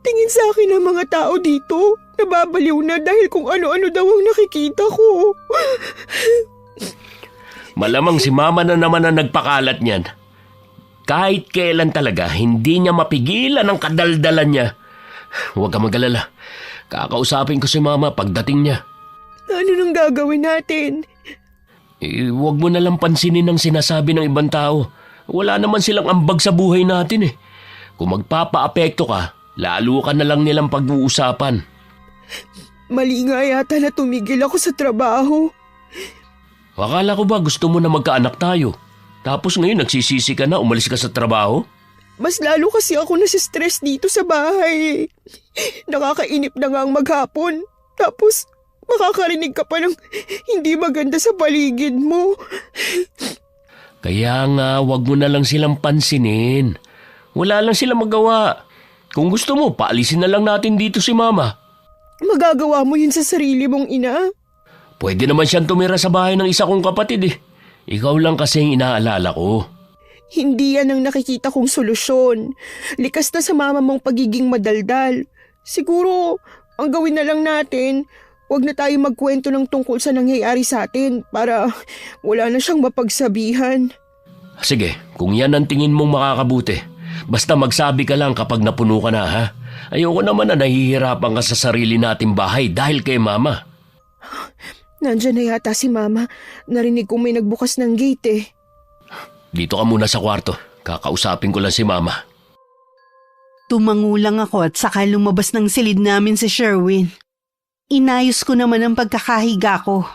Tingin sa akin ang mga tao dito. Nababaliw na dahil kung ano-ano daw ang nakikita ko. Malamang si Mama na naman ang nagpakalat niyan. Kahit kailan talaga, hindi niya mapigilan ang kadaldalan niya. Huwag ka mag-alala. Kakausapin ko si Mama pagdating niya. Ano nang gagawin natin? Huwag mo nalang pansinin ang sinasabi ng ibang tao. Wala naman silang ambag sa buhay natin eh. Kung magpapa-apekto ka, lalo ka na lang nilang pag-uusapan. Mali nga yata na tumigil ako sa trabaho. Akala ko ba gusto mo na magkaanak tayo? Tapos ngayon nagsisisi ka na, umalis ka sa trabaho? Mas lalo kasi ako nasistress dito sa bahay. Nakakainip na nga ang maghapon. Tapos makakarinig ka pa ng hindi maganda sa paligid mo. Kaya nga, wag mo na lang silang pansinin. Wala lang silang magawa. Kung gusto mo, paalisin na lang natin dito si Mama. Magagawa mo yun sa sarili mong ina. Pwede naman siyang tumira sa bahay ng isa kong kapatid eh. Ikaw lang kasi ang inaalala ko. Hindi yan ang nakikita kong solusyon. Likas na sa mama mong pagiging madaldal. Siguro, ang gawin na lang natin, huwag na tayo magkwento ng tungkol sa nangyayari sa atin para wala na siyang mapagsabihan. Sige, kung yan ang tingin mong makakabuti, basta magsabi ka lang kapag napuno ka na ha. Ayoko naman na nahihirapan ka sa sarili nating bahay dahil kay Mama. Nandyan na yata si Mama. Narinig ko may nagbukas ng gate eh. Dito ka muna sa kwarto. Kakausapin ko lang si Mama. Tumangulang ako at saka lumabas ng silid namin si Sherwin. Inayos ko naman ang pagkakahiga ko.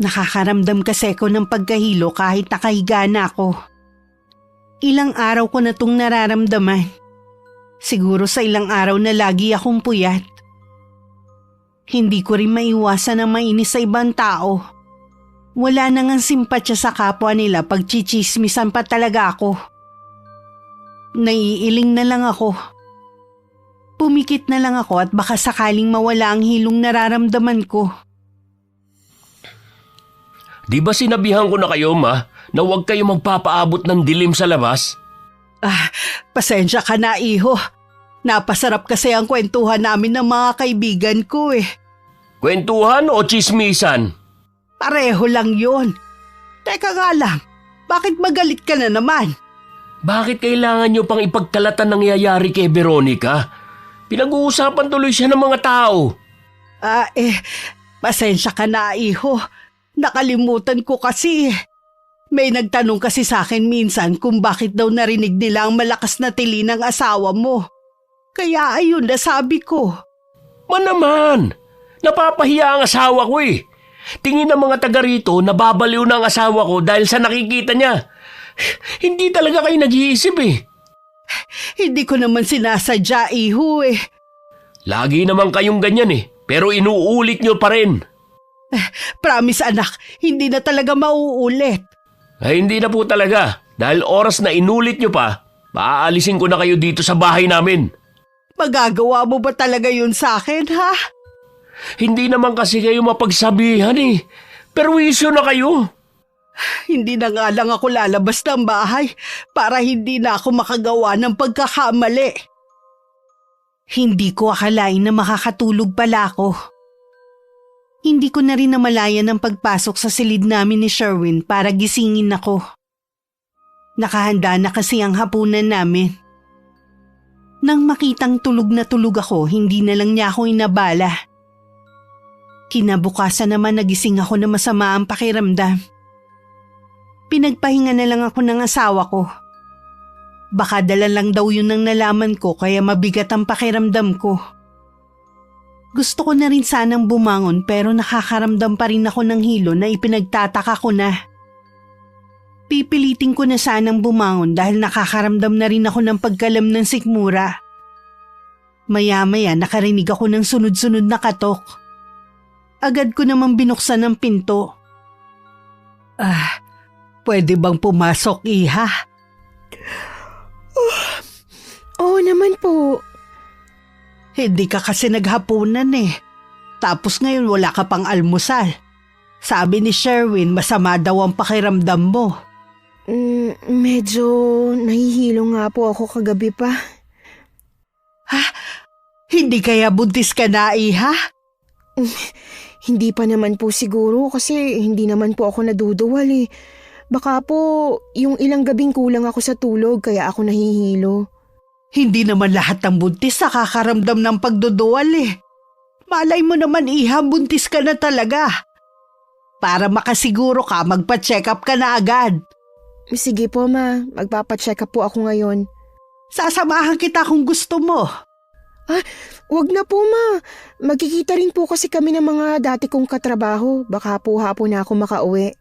Nakakaramdam kasi ko ng pagkahilo kahit nakahiga na ako. Ilang araw ko na itong nararamdaman. Siguro sa ilang araw na lagi akong puyat. Hindi ko rin maiwasan na mainis sa ibang tao. Wala nang ang simpatya sa kapwa nila pag chichismisan pa talaga ako. Naiiling na lang ako. Pumikit na lang ako at baka sakaling mawala ang hilong nararamdaman ko. Di ba sinabihan ko na kayo, Ma, na huwag kayo magpapaabot ng dilim sa labas? Pasensya ka na, iho. Napasarap kasi ang kwentuhan namin ng mga kaibigan ko eh. Kwentuhan o tsismisan? Pareho lang yun. Teka nga lang, bakit magalit ka na naman? Bakit kailangan nyo pang ipagkalatan nangyayari kay Veronica? Pinag-uusapan tuloy siya ng mga tao. Pasensya ka na, iho. Nakalimutan ko kasi. May nagtanong kasi sa akin minsan kung bakit daw narinig nila ang malakas na tili ng asawa mo. Kaya ayun, nasabi ko. Naman, napapahiya ang asawa ko eh. Tingin ng mga taga rito na babaliw na ang asawa ko dahil sa nakikita niya. Hindi talaga kayo nag-iisip eh. Hindi ko naman sinasadya, iho eh. Lagi naman kayong ganyan eh, pero inuulit nyo pa rin. Promise anak, hindi na talaga mauulit. Ay hindi na po talaga, dahil oras na inulit nyo pa, maaalisin ko na kayo dito sa bahay namin. Magagawa mo ba talaga yun sa akin, ha? Hindi naman kasi kayo mapagsabihan eh, perwisyo na kayo. Hindi na nga lang ako lalabas ng bahay para hindi na ako makagawa ng pagkakamali. Hindi ko akalain na makakatulog pala ako. Hindi ko na rin namalayan ang pagpasok sa silid namin ni Sherwin para gisingin ako. Nakahanda na kasi ang hapunan namin. Nang makitang tulog na tulog ako, hindi na lang niya ako inabala. Kinabukasan naman nagising ako na masama ang pakiramdam. Pinagpahinga na lang ako ng asawa ko. Baka dala lang daw yun ang nalaman ko kaya mabigat ang pakiramdam ko. Gusto ko na rin sanang bumangon pero nakakaramdam pa rin ako ng hilo na ipinagtataka ko na. Pipilitin ko na sanang bumangon dahil nakakaramdam na rin ako ng pagkalam ng sikmura. Maya-maya nakarinig ako ng sunod-sunod na katok. Agad ko namang binuksan ang pinto. Pwede bang pumasok, iha? Oo naman po. Hindi ka kasi naghapunan eh. Tapos ngayon wala ka pang almusal. Sabi ni Sherwin masama daw ang pakiramdam mo. Medyo nahihilo nga po ako kagabi pa. Hindi kaya buntis ka na, iha? Hindi pa naman po siguro kasi hindi naman po ako naduduwal eh. Baka po yung ilang gabing kulang ako sa tulog kaya ako nahihilo. Hindi naman lahat ng buntis nakakaramdam ng pagduduwal eh. Malay mo naman, iha, buntis ka na talaga. Para makasiguro ka, magpa-check up ka na agad. Sige po ma, magpapacheck up po ako ngayon. Sasamahan kita kung gusto mo. Wag na po ma. Magkikita rin po kasi kami ng mga dati kong katrabaho. Baka po hapon na ako makauwi.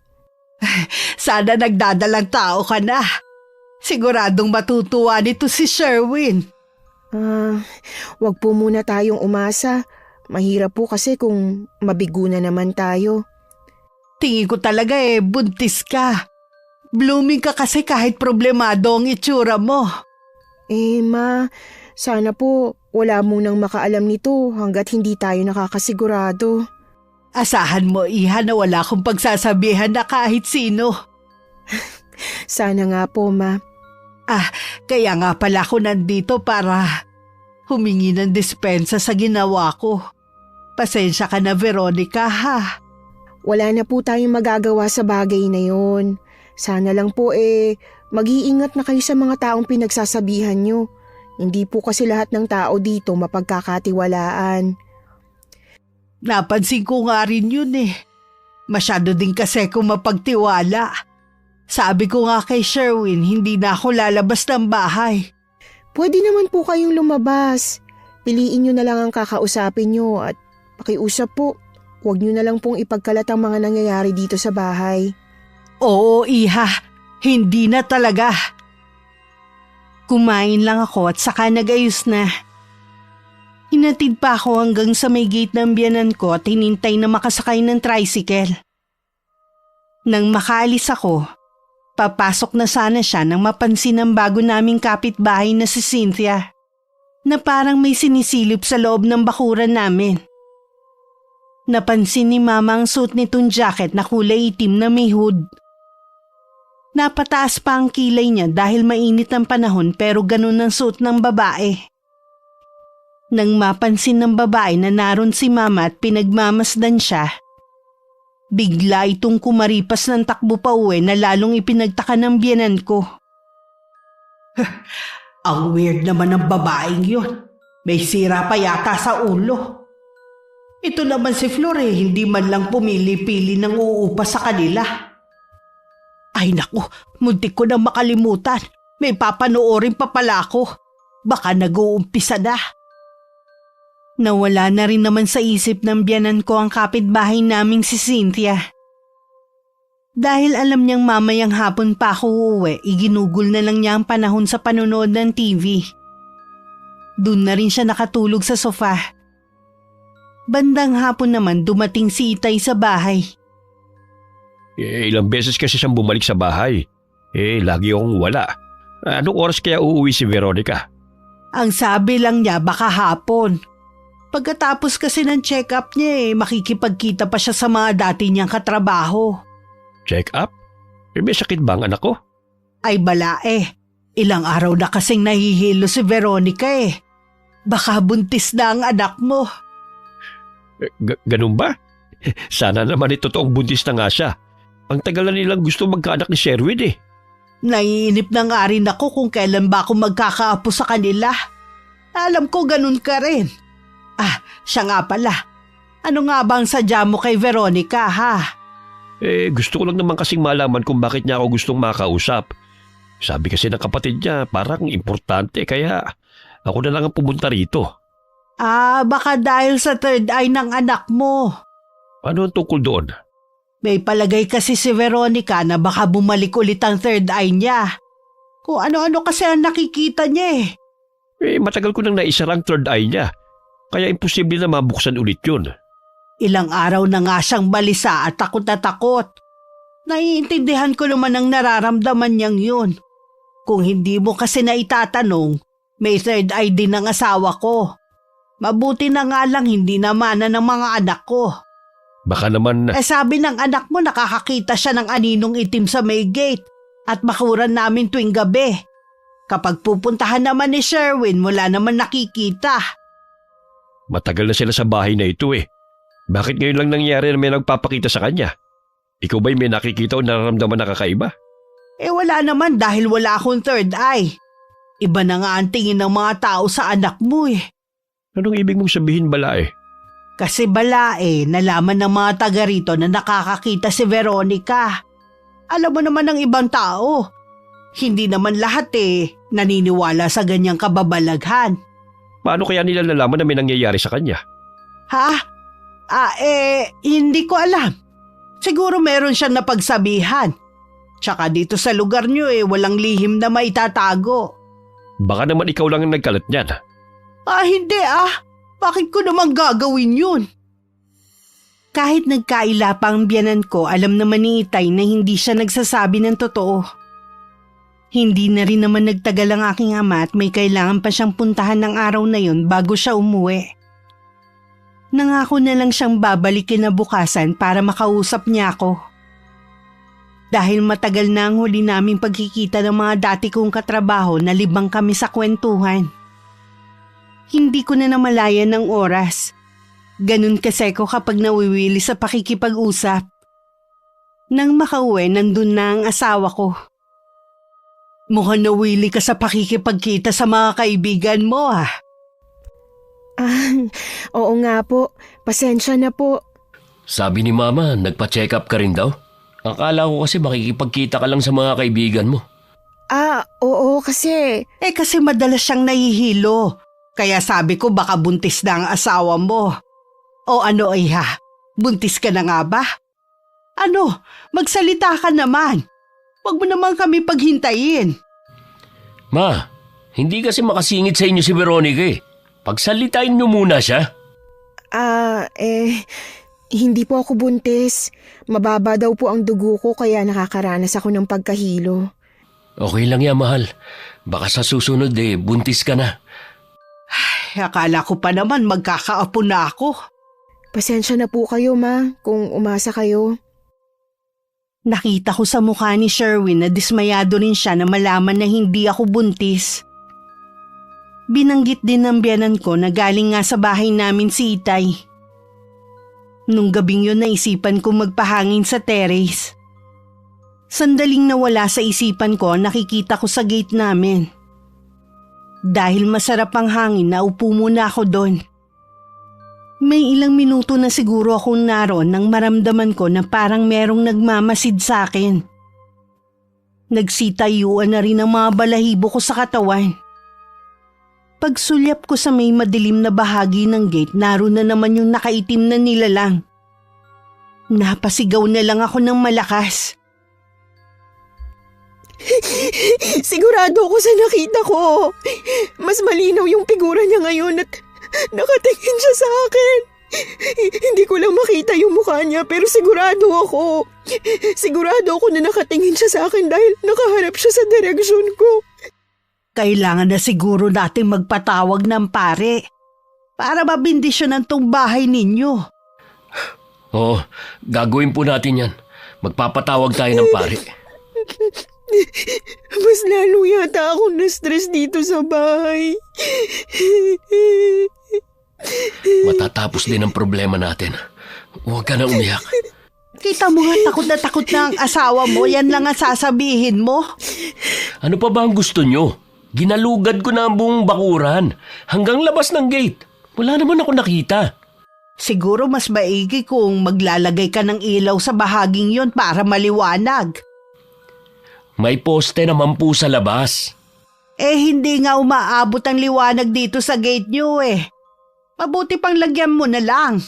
Sana nagdadalang tao ka na. Siguradong matutuwa nito si Sherwin. Wag po muna tayong umasa. Mahirap po kasi kung mabigo na naman tayo. Tingin ko talaga buntis ka. Blooming ka kasi kahit problemado ang itsura mo. Ma, sana po wala munang makaalam nito hanggat hindi tayo nakakasigurado. Asahan mo, iha, na wala akong pagsasabihan na kahit sino. Sana nga po, ma. Kaya nga pala ako nandito para humingi ng dispensa sa ginawa ko. Pasensya ka na, Veronica, ha? Wala na po tayong magagawa sa bagay na yon. Sana lang po mag-iingat na kayo sa mga taong pinagsasabihan nyo. Hindi po kasi lahat ng tao dito mapagkakatiwalaan. Napansin ko nga rin yun eh. Masyado din kasi kung mapagtiwala. Sabi ko nga kay Sherwin, hindi na ako lalabas ng bahay. Pwede naman po kayong lumabas. Piliin nyo na lang ang kakausapin nyo at pakiusap po. Huwag nyo na lang pong ipagkalat ang mga nangyayari dito sa bahay. Oo, iha. Hindi na talaga. Kumain lang ako at saka nag-ayos na. Hinatid pa ako hanggang sa may gate ng biyanan ko at hinintay na makasakay ng tricycle. Nang makaalis ako, papasok na sana siya nang mapansin ng bago naming kapitbahay na si Cynthia na parang may sinisilip sa loob ng bakuran namin. Napansin ni Mama ang suot nitong jacket na kulay itim na may hood. Napataas pa ang kilay niya dahil mainit ang panahon pero ganun ang suot ng babae. Nang mapansin ng babae na naroon si Mama at pinagmamasdan siya, bigla itong kumaripas ng takbo pa uwi na lalong ipinagtaka ng biyenan ko. Ang weird naman ng babaeng yun. May sira pa yata sa ulo. Ito naman si Flor hindi man lang pumili-pili ng uupa sa kanila. Ay naku, muntik ko na makalimutan. May papanoorin pa pala ako. Baka nag-uumpisa na. Nawala na rin naman sa isip ng biyanan ko ang kapitbahay naming si Cynthia. Dahil alam niyang mamayang hapon pa ako uuwi, iginugol na lang niya ang panahon sa panonood ng TV. Doon na rin siya nakatulog sa sofa. Bandang hapon naman dumating si Itay sa bahay. Ilang beses kasi siyang bumalik sa bahay. Lagi akong wala. Anong oras kaya uuwi si Veronica? Ang sabi lang niya baka hapon. Pagkatapos kasi ng check-up niya makikipagkita pa siya sa mga dati niyang katrabaho. Check-up? May sakit ba ang anak ko? Ay bala Ilang araw na kasing nahihilo si Veronica Baka buntis na ang anak mo. Ganun ba? Sana naman totoong buntis na nga siya. Ang tagal na nilang gusto magkaanak ni Sherwin Naiinip na nga rin ako kung kailan ba ako magkakaapo sa kanila. Alam ko ganun ka rin. Siya nga pala. Ano nga bang sadya mo kay Veronica ha? Gusto ko lang naman kasing malaman kung bakit niya ako gustong makausap. Sabi kasi ng kapatid niya parang importante kaya ako na lang ang pumunta rito. Baka dahil sa third eye ng anak mo. Ano ang tungkol doon? May palagay kasi si Veronica na baka bumalik ulit ang third eye niya. Kung ano-ano kasi ang nakikita niya Matagal ko nang naisara ang third eye niya. Kaya imposible na mabuksan ulit yun. Ilang araw na nga siyang balisa at takot na takot. Naiintindihan ko naman ang nararamdaman niyang yun. Kung hindi mo kasi na itatanong, may third eye din ang asawa ko. Mabuti na nga lang hindi namanan ng mga anak ko. Baka naman... sabi ng anak mo nakakakita siya ng aninong itim sa may gate at makuran namin tuwing gabi. Kapag pupuntahan naman ni Sherwin, wala naman nakikita. Matagal na sila sa bahay na ito Bakit ngayon lang nangyari na may nagpapakita sa kanya? Ikaw ba'y may nakikita o nararamdaman na kakaiba? Wala naman dahil wala akong third eye. Iba na nga ang tingin ng mga tao sa anak mo Anong ibig mong sabihin bala Kasi bala nalaman ng mga taga rito na nakakakita si Veronica. Alam mo naman ng ibang tao. Hindi naman lahat naniniwala sa ganyang kababalaghan. Paano kaya nila nalaman na may nangyayari sa kanya? Hindi ko alam. Siguro meron siyang napagsabihan. Tsaka dito sa lugar niyo walang lihim na maitatago. Baka naman ikaw lang ang nagkalat niyan. Hindi Bakit ko naman gagawin yun? Kahit nagkaila pa ang biyanan ko, alam naman ni Itay na hindi siya nagsasabi ng totoo. Hindi na rin naman nagtagal ang aking ama at may kailangan pa siyang puntahan ng araw na yun bago siya umuwi. Nangako na lang siyang babalikin na bukasan para makausap niya ako. Dahil matagal na ang huli naming pagkikita ng mga dati kong katrabaho na libang kami sa kwentuhan. Hindi ko na namalayan ng oras. Ganun kasi ko kapag nawiwili sa pakikipag-usap. Nang makauwi, nandun na ang asawa ko. Mukhang nawili ka sa pakikipagkita sa mga kaibigan mo Oo nga po. Pasensya na po. Sabi ni Mama, nagpa-check up ka rin daw? Akala ko kasi makikipagkita ka lang sa mga kaibigan mo. Oo kasi... kasi madalas siyang nahihilo. Kaya sabi ko baka buntis na ang asawa mo. O ano buntis ka na nga ba? Magsalita ka naman. Huwag mo naman kami paghintayin. Ma, hindi kasi makasingit sa inyo si Veronica Pagsalitain niyo muna siya. Hindi po ako buntis. Mababa daw po ang dugo ko kaya nakakaranas ako ng pagkahilo. Okay lang yan, mahal. Baka sa susunod buntis ka na. Akala ko pa naman magkakaapo na ako. Pasensya na po kayo, Ma, kung umasa kayo. Nakita ko sa mukha ni Sherwin na dismayado rin siya na malaman na hindi ako buntis. Binanggit din ng biyanan ko na galing nga sa bahay namin si Itay. Nung gabing yun naisipan kong magpahangin sa terrace. Sandaling nawala sa isipan ko ang nakikita ko sa gate namin. Dahil masarap ang hangin, naupo muna ako doon. May ilang minuto na siguro akong naroon nang maramdaman ko na parang merong nagmamasid sa akin. Nagsitayuan na rin ang mga balahibo ko sa katawan. Pagsulyap ko sa may madilim na bahagi ng gate, naroon na naman yung nakaitim na nilalang. Napasigaw na lang ako ng malakas. Sigurado ako sa nakita ko. Mas malinaw yung figura niya ngayon at nakatingin siya sa akin. Hindi ko lang makita yung mukha niya pero sigurado ako. Sigurado ako na nakatingin siya sa akin dahil nakaharap siya sa direksyon ko. Kailangan na siguro natin magpatawag ng pare para mabindisyonan tong bahay ninyo. Oo, gagawin po natin yan. Magpapatawag tayo ng pare. Mas lalo yata akong na-stress dito sa bahay. Matatapos din ang problema natin. Huwag ka na umiyak. Kita mo nga takot na ang asawa mo, yan lang ang sasabihin mo. Ano pa ba ang gusto nyo? Ginalugad ko na ang buong bakuran. Hanggang labas ng gate. Wala naman ako nakita. Siguro mas maigi kung maglalagay ka ng ilaw sa bahaging yon para maliwanag. May poste naman po sa labas. Hindi nga umaabot ang liwanag dito sa gate nyo Mabuti pang lagyan mo na lang.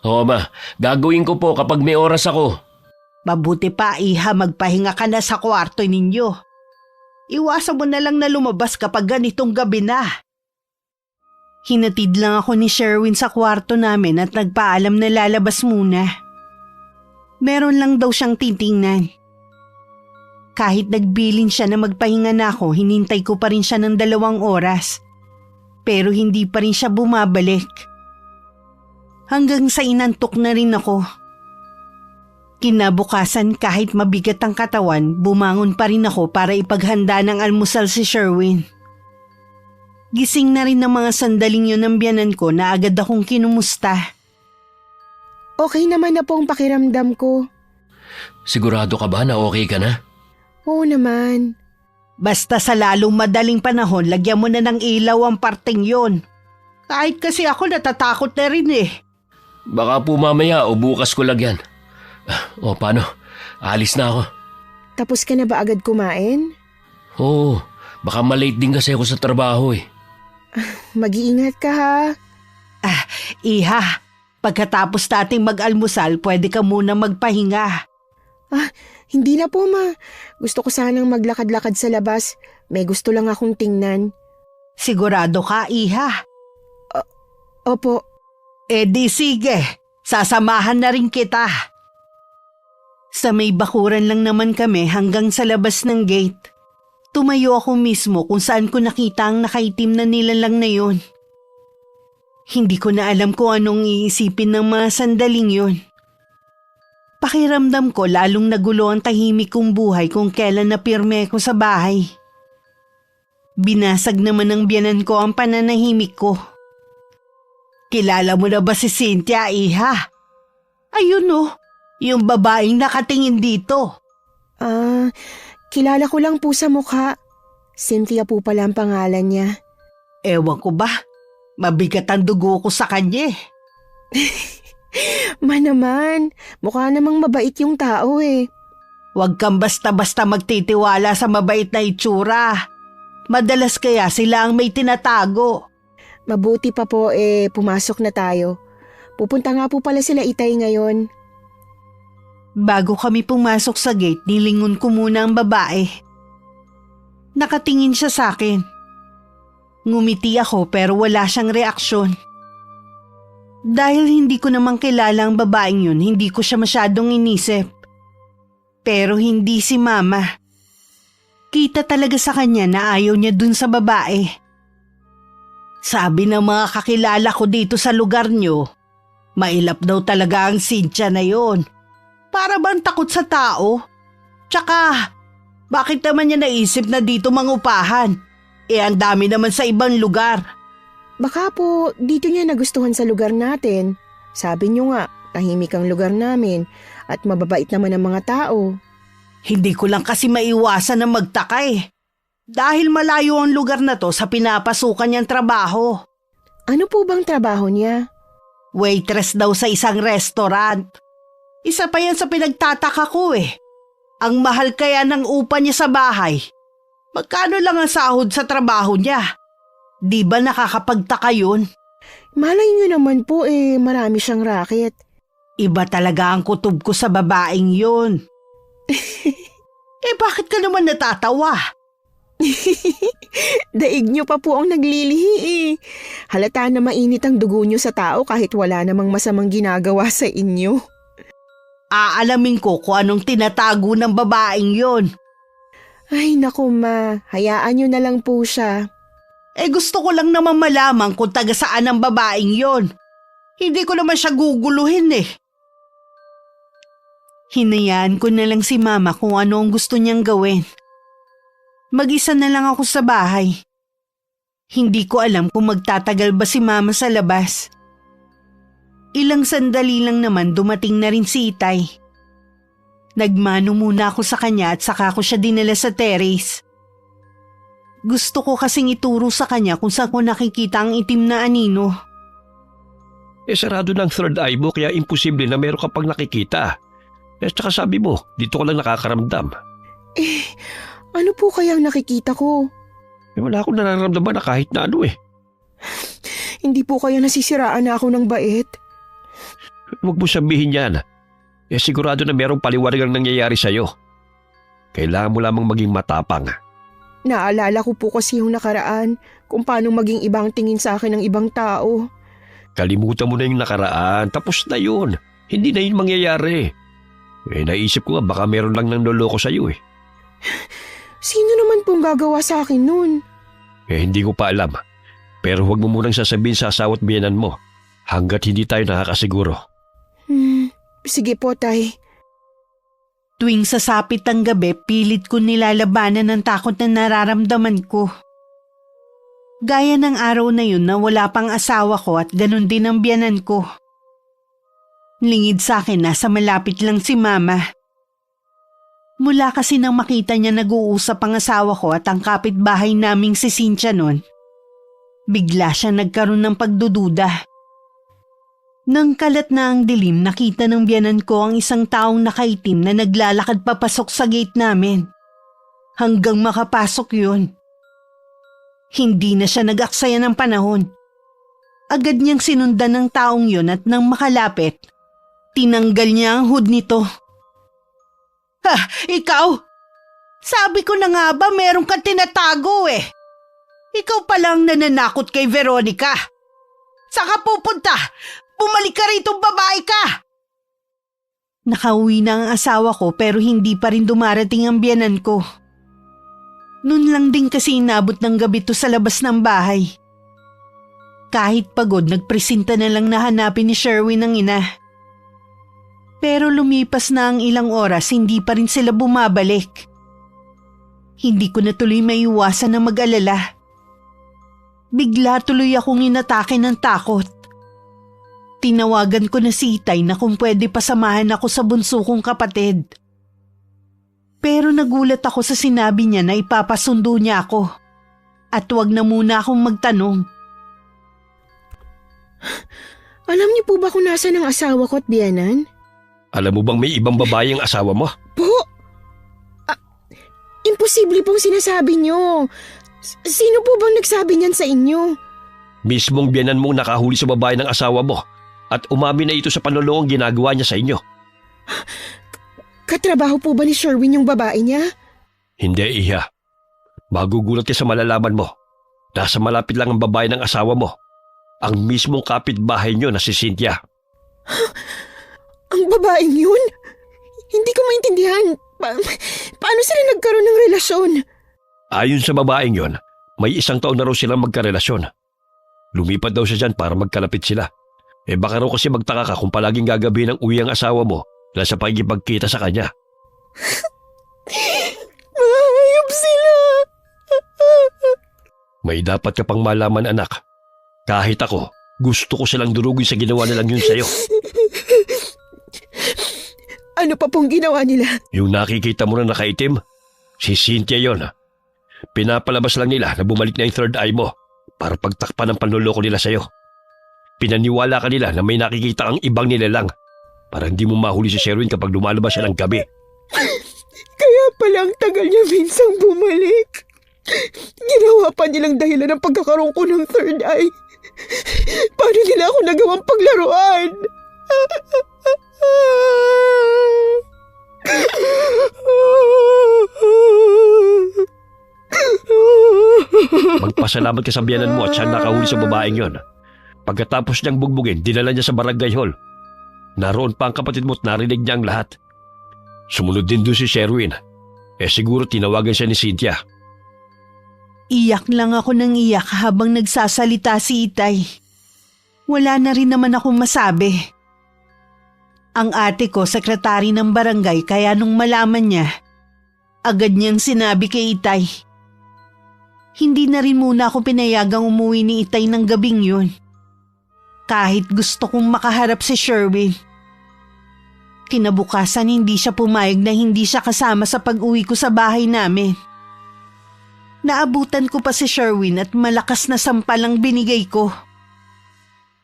Oo ma, gagawin ko po kapag may oras ako. Mabuti pa, Iha, magpahinga ka na sa kwarto ninyo. Iwasan mo na lang na lumabas kapag ganitong gabi na. Hinatid lang ako ni Sherwin sa kwarto namin at nagpaalam na lalabas muna. Meron lang daw siyang titingnan. Kahit nagbilin siya na magpahinga na ako, hinintay ko pa rin siya ng 2 oras. Pero hindi pa rin siya bumabalik. Hanggang sa inantok na rin ako. Kinabukasan kahit mabigat ang katawan, bumangon pa rin ako para ipaghanda ng almusal si Sherwin. Gising na rin ng mga sandaling yun ng biyanan ko na agad akong kinumusta. Okay naman na po ang pakiramdam ko. Sigurado ka ba na okay ka na? Oo naman. Basta sa lalong madaling panahon, lagyan mo na ng ilaw ang parteng yon. Kahit kasi ako natatakot na rin Baka po mamaya o bukas ko lagyan. O paano? Alis na ako. Tapos ka na ba agad kumain? Oo, baka malate din kasi ako sa trabaho Mag-iingat ka ha. Iha, pagkatapos nating mag-almusal, pwede ka muna magpahinga. Hindi na po ma. Gusto ko sanang maglakad-lakad sa labas. May gusto lang akong tingnan. Sigurado ka, Iha? Opo. Di sige, sasamahan na rin kita. Sa may bakuran lang naman kami hanggang sa labas ng gate. Tumayo ako mismo kung saan ko nakita ang nakaitim na nilalang na yon. Hindi ko na alam kung anong iisipin ng mga sandaling yon. Pakiramdam ko lalong nagulo ang tahimik kong buhay kung kailan napirme ko sa bahay. Binasag naman ng biyanan ko ang pananahimik ko. Kilala mo na ba si Cynthia, Iha? Ayun yung babaeng nakatingin dito. Kilala ko lang po sa mukha. Cynthia po pala ang pangalan niya. Ewan ko ba, mabigat ang dugo ko sa kanya Naman, mukha namang mabait yung tao Huwag kang basta-basta magtitiwala sa mabait na itsura. Madalas kaya sila ang may tinatago. Mabuti pa po pumasok na tayo. Pupunta nga po pala sila Itay ngayon. Bago kami pumasok sa gate, nilingon ko muna ang babae. Nakatingin siya sa akin. Ngumiti ako pero wala siyang reaksyon. Dahil hindi ko naman kilala ang babaeng yun, hindi ko siya masyadong inisip. Pero hindi si Mama. Kita talaga sa kanya na ayaw niya dun sa babae. Sabi ng mga kakilala ko dito sa lugar nyo, Mailap daw talaga ang Cynthia na yon. Para bang takot sa tao? Tsaka, bakit naman niya naisip na dito mangupahan? Ang dami naman sa ibang lugar. Baka po dito niya nagustuhan sa lugar natin. Sabi niyo nga, tahimik ang lugar namin at mababait naman ang mga tao. Hindi ko lang kasi maiwasan na magtaka Dahil malayo ang lugar na to sa pinapasukan niyang trabaho. Ano po bang trabaho niya? Waitress daw sa isang restaurant. Isa pa yan sa pinagtataka ko Ang mahal kaya ng upa niya sa bahay. Magkano lang ang sahod sa trabaho niya? Di ba nakakapagtaka yun? Malay niyo naman po marami siyang racket. Iba talaga ang kutob ko sa babaeng yun. Bakit ka naman natatawa? Daig niyo pa po ang naglilihi Halata na mainit ang dugo niyo sa tao kahit wala namang masamang ginagawa sa inyo. Aalamin ko kung anong tinatago ng babaeng yon. Ay naku ma, hayaan niyo na lang po siya. Gusto ko lang naman malaman kung taga saan ang babaeng yon. Hindi ko naman siya guguluhin Hinayaan ko na lang si Mama kung ano ang gusto niyang gawin. Mag-isa na lang ako sa bahay. Hindi ko alam kung magtatagal ba si Mama sa labas. Ilang sandali lang naman dumating na rin si Itay. Nagmano muna ako sa kanya at saka ko siya dinala sa terrace. Gusto ko kasing ituro sa kanya kung saan ko nakikita ang itim na anino. Sarado ng third eye mo kaya imposible na meron ka pang nakikita. Tsaka sabi mo, dito ko lang nakakaramdam. Ano po kayang nakikita ko? Wala akong nararamdaman na kahit na ano Hindi po kaya nasisiraan na ako ng bait? Huwag mo sabihin yan. Sigurado na merong paliwanag ang nangyayari sa'yo. Kailangan mo lamang maging matapang. Naalala ko po kasi yung nakaraan kung paano maging ibang tingin sa akin ng ibang tao. Kalimutan mo na yung nakaraan. Tapos na yun. Hindi na yun mangyayari. Naisip ko nga baka meron lang nang loloko sa'yo Sino naman pong gagawa sa akin nun? Hindi ko pa alam. Pero huwag mo munang sasabihin sa asawa't biyenan mo hanggat hindi tayo nakakasiguro. Sige po, Tay. Tuwing sasapit ang gabi, pilit ko nilalabanan ng takot na nararamdaman ko. Gaya ng araw na yun na wala pang asawa ko at ganun din ang biyanan ko. Lingid sa akin nasa malapit lang si Mama. Mula kasi nang makita niya nag-uusap ang asawa ko at ang kapitbahay naming si Cynthia nun, bigla siya nagkaroon ng pagdududa. Nang kalat na ang dilim, nakita ng biyanan ko ang isang taong nakaitim na naglalakad papasok sa gate namin. Hanggang makapasok yun. Hindi na siya nag-aksaya ng panahon. Agad niyang sinundan ng taong yun at nang makalapit, tinanggal niya ang hood nito. Ha! Ikaw? Sabi ko na nga ba meron kang tinatago Ikaw palang nananakot kay Veronica. Saan ka pupunta? Bumalik ka rito, babae ka! Nakauwi na ang asawa ko pero hindi pa rin dumarating ang biyanan ko. Noon lang din kasi inabot ng gabi to sa labas ng bahay. Kahit pagod, nagpresenta na lang na hanapin ni Sherwin ang ina. Pero lumipas na ang ilang oras, hindi pa rin sila bumabalik. Hindi ko na tuloy maiwasan na mag-alala. Bigla tuloy akong inatake ng takot. Tinawagan ko na si Itay na kung pwede pasamahan ako sa bunso kong kapatid. Pero nagulat ako sa sinabi niya na ipapasundo niya ako. At wag na muna akong magtanong. Alam niyo po ba kung nasaan ang asawa ko at biyanan? Alam mo bang may ibang babae ang asawa mo? Po? Imposible pong sinasabi niyo. Sino po bang nagsabi niyan sa inyo? Mismong biyanan mong nakahuli sa babae ng asawa mo at umamin na ito sa panloloong ginagawa niya sa inyo. Katrabaho po ba ni Sherwin yung babae niya? Hindi, Iha. Magugulat ka sa malalaman mo. Nasa malapit lang ang babae ng asawa mo. Ang mismong kapitbahay niyo na si Cynthia. Ang babaeng yun? Hindi ko maintindihan. Paano sila nagkaroon ng relasyon? Ayon sa babaeng yon, may 1 taon na raw silang magkarelasyon. Lumipat daw siya dyan para magkalapit sila. Baka raw kasi magtaka ka kung palaging gagabihin ng uwi ang asawa mo dahil sa pagkikipagkita sa kanya. Mga hayop sila! May dapat ka pang malaman, anak. Kahit ako, gusto ko silang durugin sa ginawa nilang yun sa'yo. Ano pa pong ginawa nila? Yung nakikita mo na nakaitim, si Cynthia yon. Pinapalabas lang nila na bumalik na yung third eye mo para pagtakpan ng panloloko nila sa'yo. Pinaniwala ka nila na may nakikita ang ibang nilalang para hindi mo mahuli si Sherwin kapag lumalabas siya ng gabi. Kaya pala ang tagal niya minsang bumalik. Ginawa pa nilang dahilan ng pagkakaroon ko ng third eye. Paano nila ako nagawang paglaruan? Magpasalamat ka sa biyanan mo at siya nakahuli sa babaeng yon. Pagkatapos niyang bugbugin, dinala niya sa barangay hall. Naroon pa ang kapatid mo at narinig niya ang lahat. Sumunod din doon si Sherwin. Siguro tinawagan siya ni Cynthia. Iyak lang ako ng iyak habang nagsasalita si Itay. Wala na rin naman akong masabi. Ang ate ko, sekretary ng barangay, kaya nung malaman niya, agad niyang sinabi kay Itay. Hindi na rin muna ako pinayagang umuwi ni Itay ng gabing yun. Kahit gusto kong makaharap si Sherwin. Kinabukasan hindi siya pumayag na hindi siya kasama sa pag-uwi ko sa bahay namin. Naabutan ko pa si Sherwin at malakas na sampal ang binigay ko.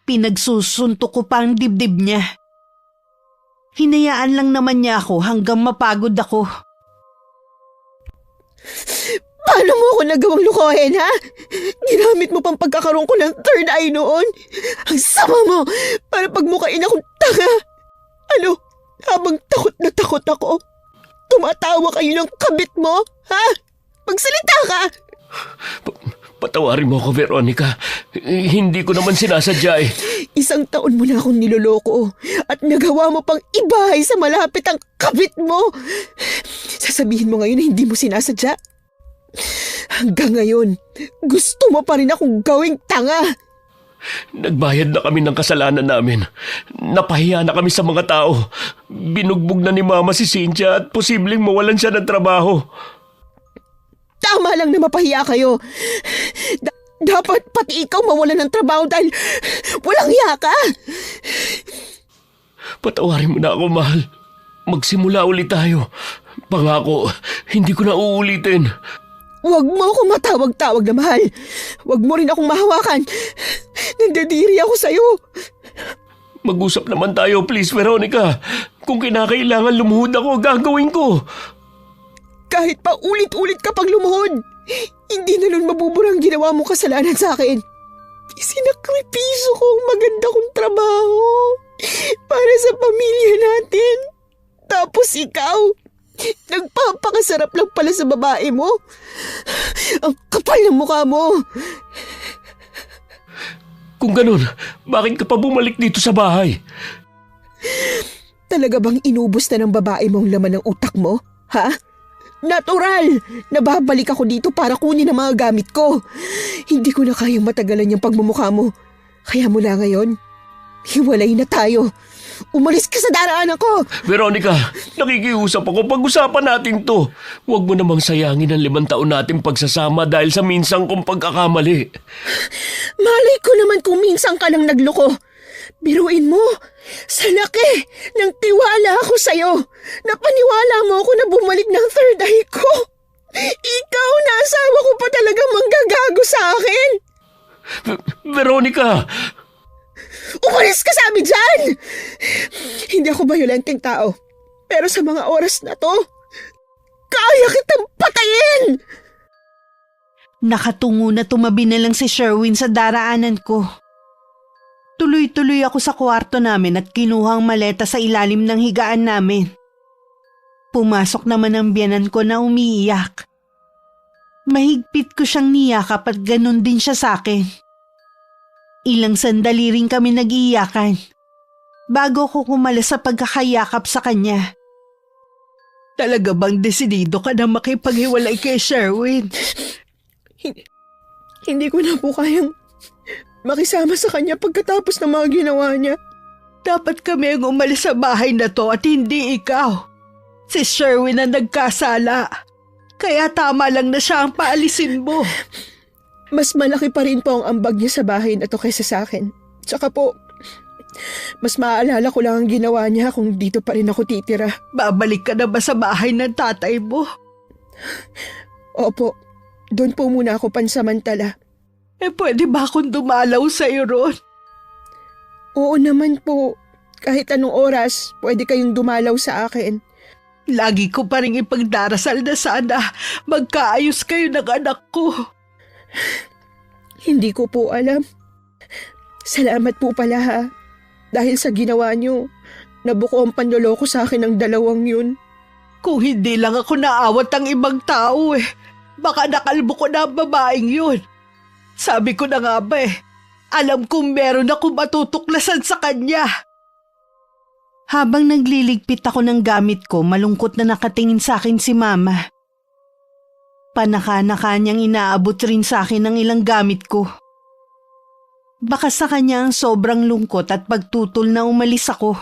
Pinagsusuntok ko pa ang dibdib niya. Hinayaan lang naman niya ako hanggang mapagod ako. Paano mo ako nagawang lukohin, ha? Ginamit mo pang pagkakaroon ko ng third eye noon. Ang sama mo para pagmukain akong tanga. Ano? Habang takot na takot ako, tumatawa kayo ng kabit mo, ha? Magsalita ka! Patawarin mo ako, Veronica. Hindi ko naman sinasadya eh. 1 taon mo na akong niloloko at nagawa mo pang ibahay sa malapit ang kabit mo. Sasabihin mo ngayon na hindi mo sinasadya? Hanggang ngayon, gusto mo pa rin akong gawing tanga. Nagbayad na kami ng kasalanan namin. Napahiya na kami sa mga tao. Binugbog na ni Mama si Cynthia at posibleng mawalan siya ng trabaho. Tama lang na mapahiya kayo. Dapat pati ikaw mawalan ng trabaho dahil walang hiya ka. Patawarin mo na ako, mahal. Magsimula ulit tayo. Pangako, hindi ko na uulitin. Huwag mo akong matawag-tawag na mahal. Huwag mo rin akong mahawakan. Nandadiri ako sa'yo. Mag-usap naman tayo, please, Veronica. Kung kinakailangan lumuhod ako, gagawin ko. Kahit pa ulit-ulit ka pang lumuhod, hindi na nun mabubura ang ginawa mo kasalanan sa akin. Isinakripiso ko ang maganda kong trabaho para sa pamilya natin. Tapos ikaw, nagpapakasarap lang pala sa babae mo. Ang kapal ng mukha mo. Kung ganun, bakit ka pa bumalik dito sa bahay? Talaga bang inubos na ng babae mong laman ng utak mo? Ha? Natural! Nababalik ako dito para kunin ang mga gamit ko. Hindi ko na kayang matagalan yung pagmumukha mo. Kaya mula ngayon, hiwalay na tayo. Umalis ka sa daraanan ko! Veronica, nakikiusap ako. Pag-usapan natin to. Huwag mo namang sayangin ang 5 taon nating pagsasama dahil sa minsang kong pagkakamali. Malay ko naman kung minsan ka lang nagloko. Biruin mo, sa laki ng tiwala ako sa'yo. Napaniwala mo ako na bumalik ng third eye ko. Ikaw na asawa ko pa talagang manggagago sa akin. Veronica! Umalis ka sa amin dyan! Hindi ako bayolenteng tao. Pero sa mga oras na to, kaya kitang patayin! Nakatungo na tumabi na lang si Sherwin sa daraanan ko. Tuloy-tuloy ako sa kwarto namin at kinuha ang maleta sa ilalim ng higaan namin. Pumasok naman ang biyanan ko na umiiyak. Mahigpit ko siyang niyakap at ganun din siya sa akin. Ilang sandali rin kami nag-iiyakan bago ko kumalas sa pagkakayakap sa kanya. Talaga bang desidido ka na makipaghiwalay kay Sherwin? Hindi ko na po kayang makisama sa kanya pagkatapos ng mga ginawa niya. Dapat kami ang umalis sa bahay na to at hindi ikaw. Si Sherwin ang nagkasala. Kaya tama lang na siya ang paalisin mo. Mas malaki pa rin po ang ambag niya sa bahay na to kaysa sa akin. Tsaka po, mas maaalala ko lang ang ginawa niya kung dito pa rin ako titira. Babalik ka na ba sa bahay ng tatay mo? Opo, doon po muna ako pansamantala. Pwede ba akong dumalaw sa'yo ron? Oo naman po. Kahit anong oras, pwede kayong dumalaw sa akin. Lagi ko pa rin ipagdarasal na sana magkaayos kayo ng anak ko. Hindi ko po alam. Salamat po pala ha. Dahil sa ginawa niyo, nabuko ang panloloko sa akin ng dalawang yun. Kung hindi lang ako naawat ang ibang tao baka nakalbo ko na ang babaeng yun. Sabi ko na nga ba alam kong meron akong matutuklasan sa kanya. Habang nagliligpit ako ng gamit ko, malungkot na nakatingin sa akin si Mama. Panaka-naka niyang inaabot rin sa akin ng ilang gamit ko. Baka sa kanya ang sobrang lungkot at pagtutol na umalis ako.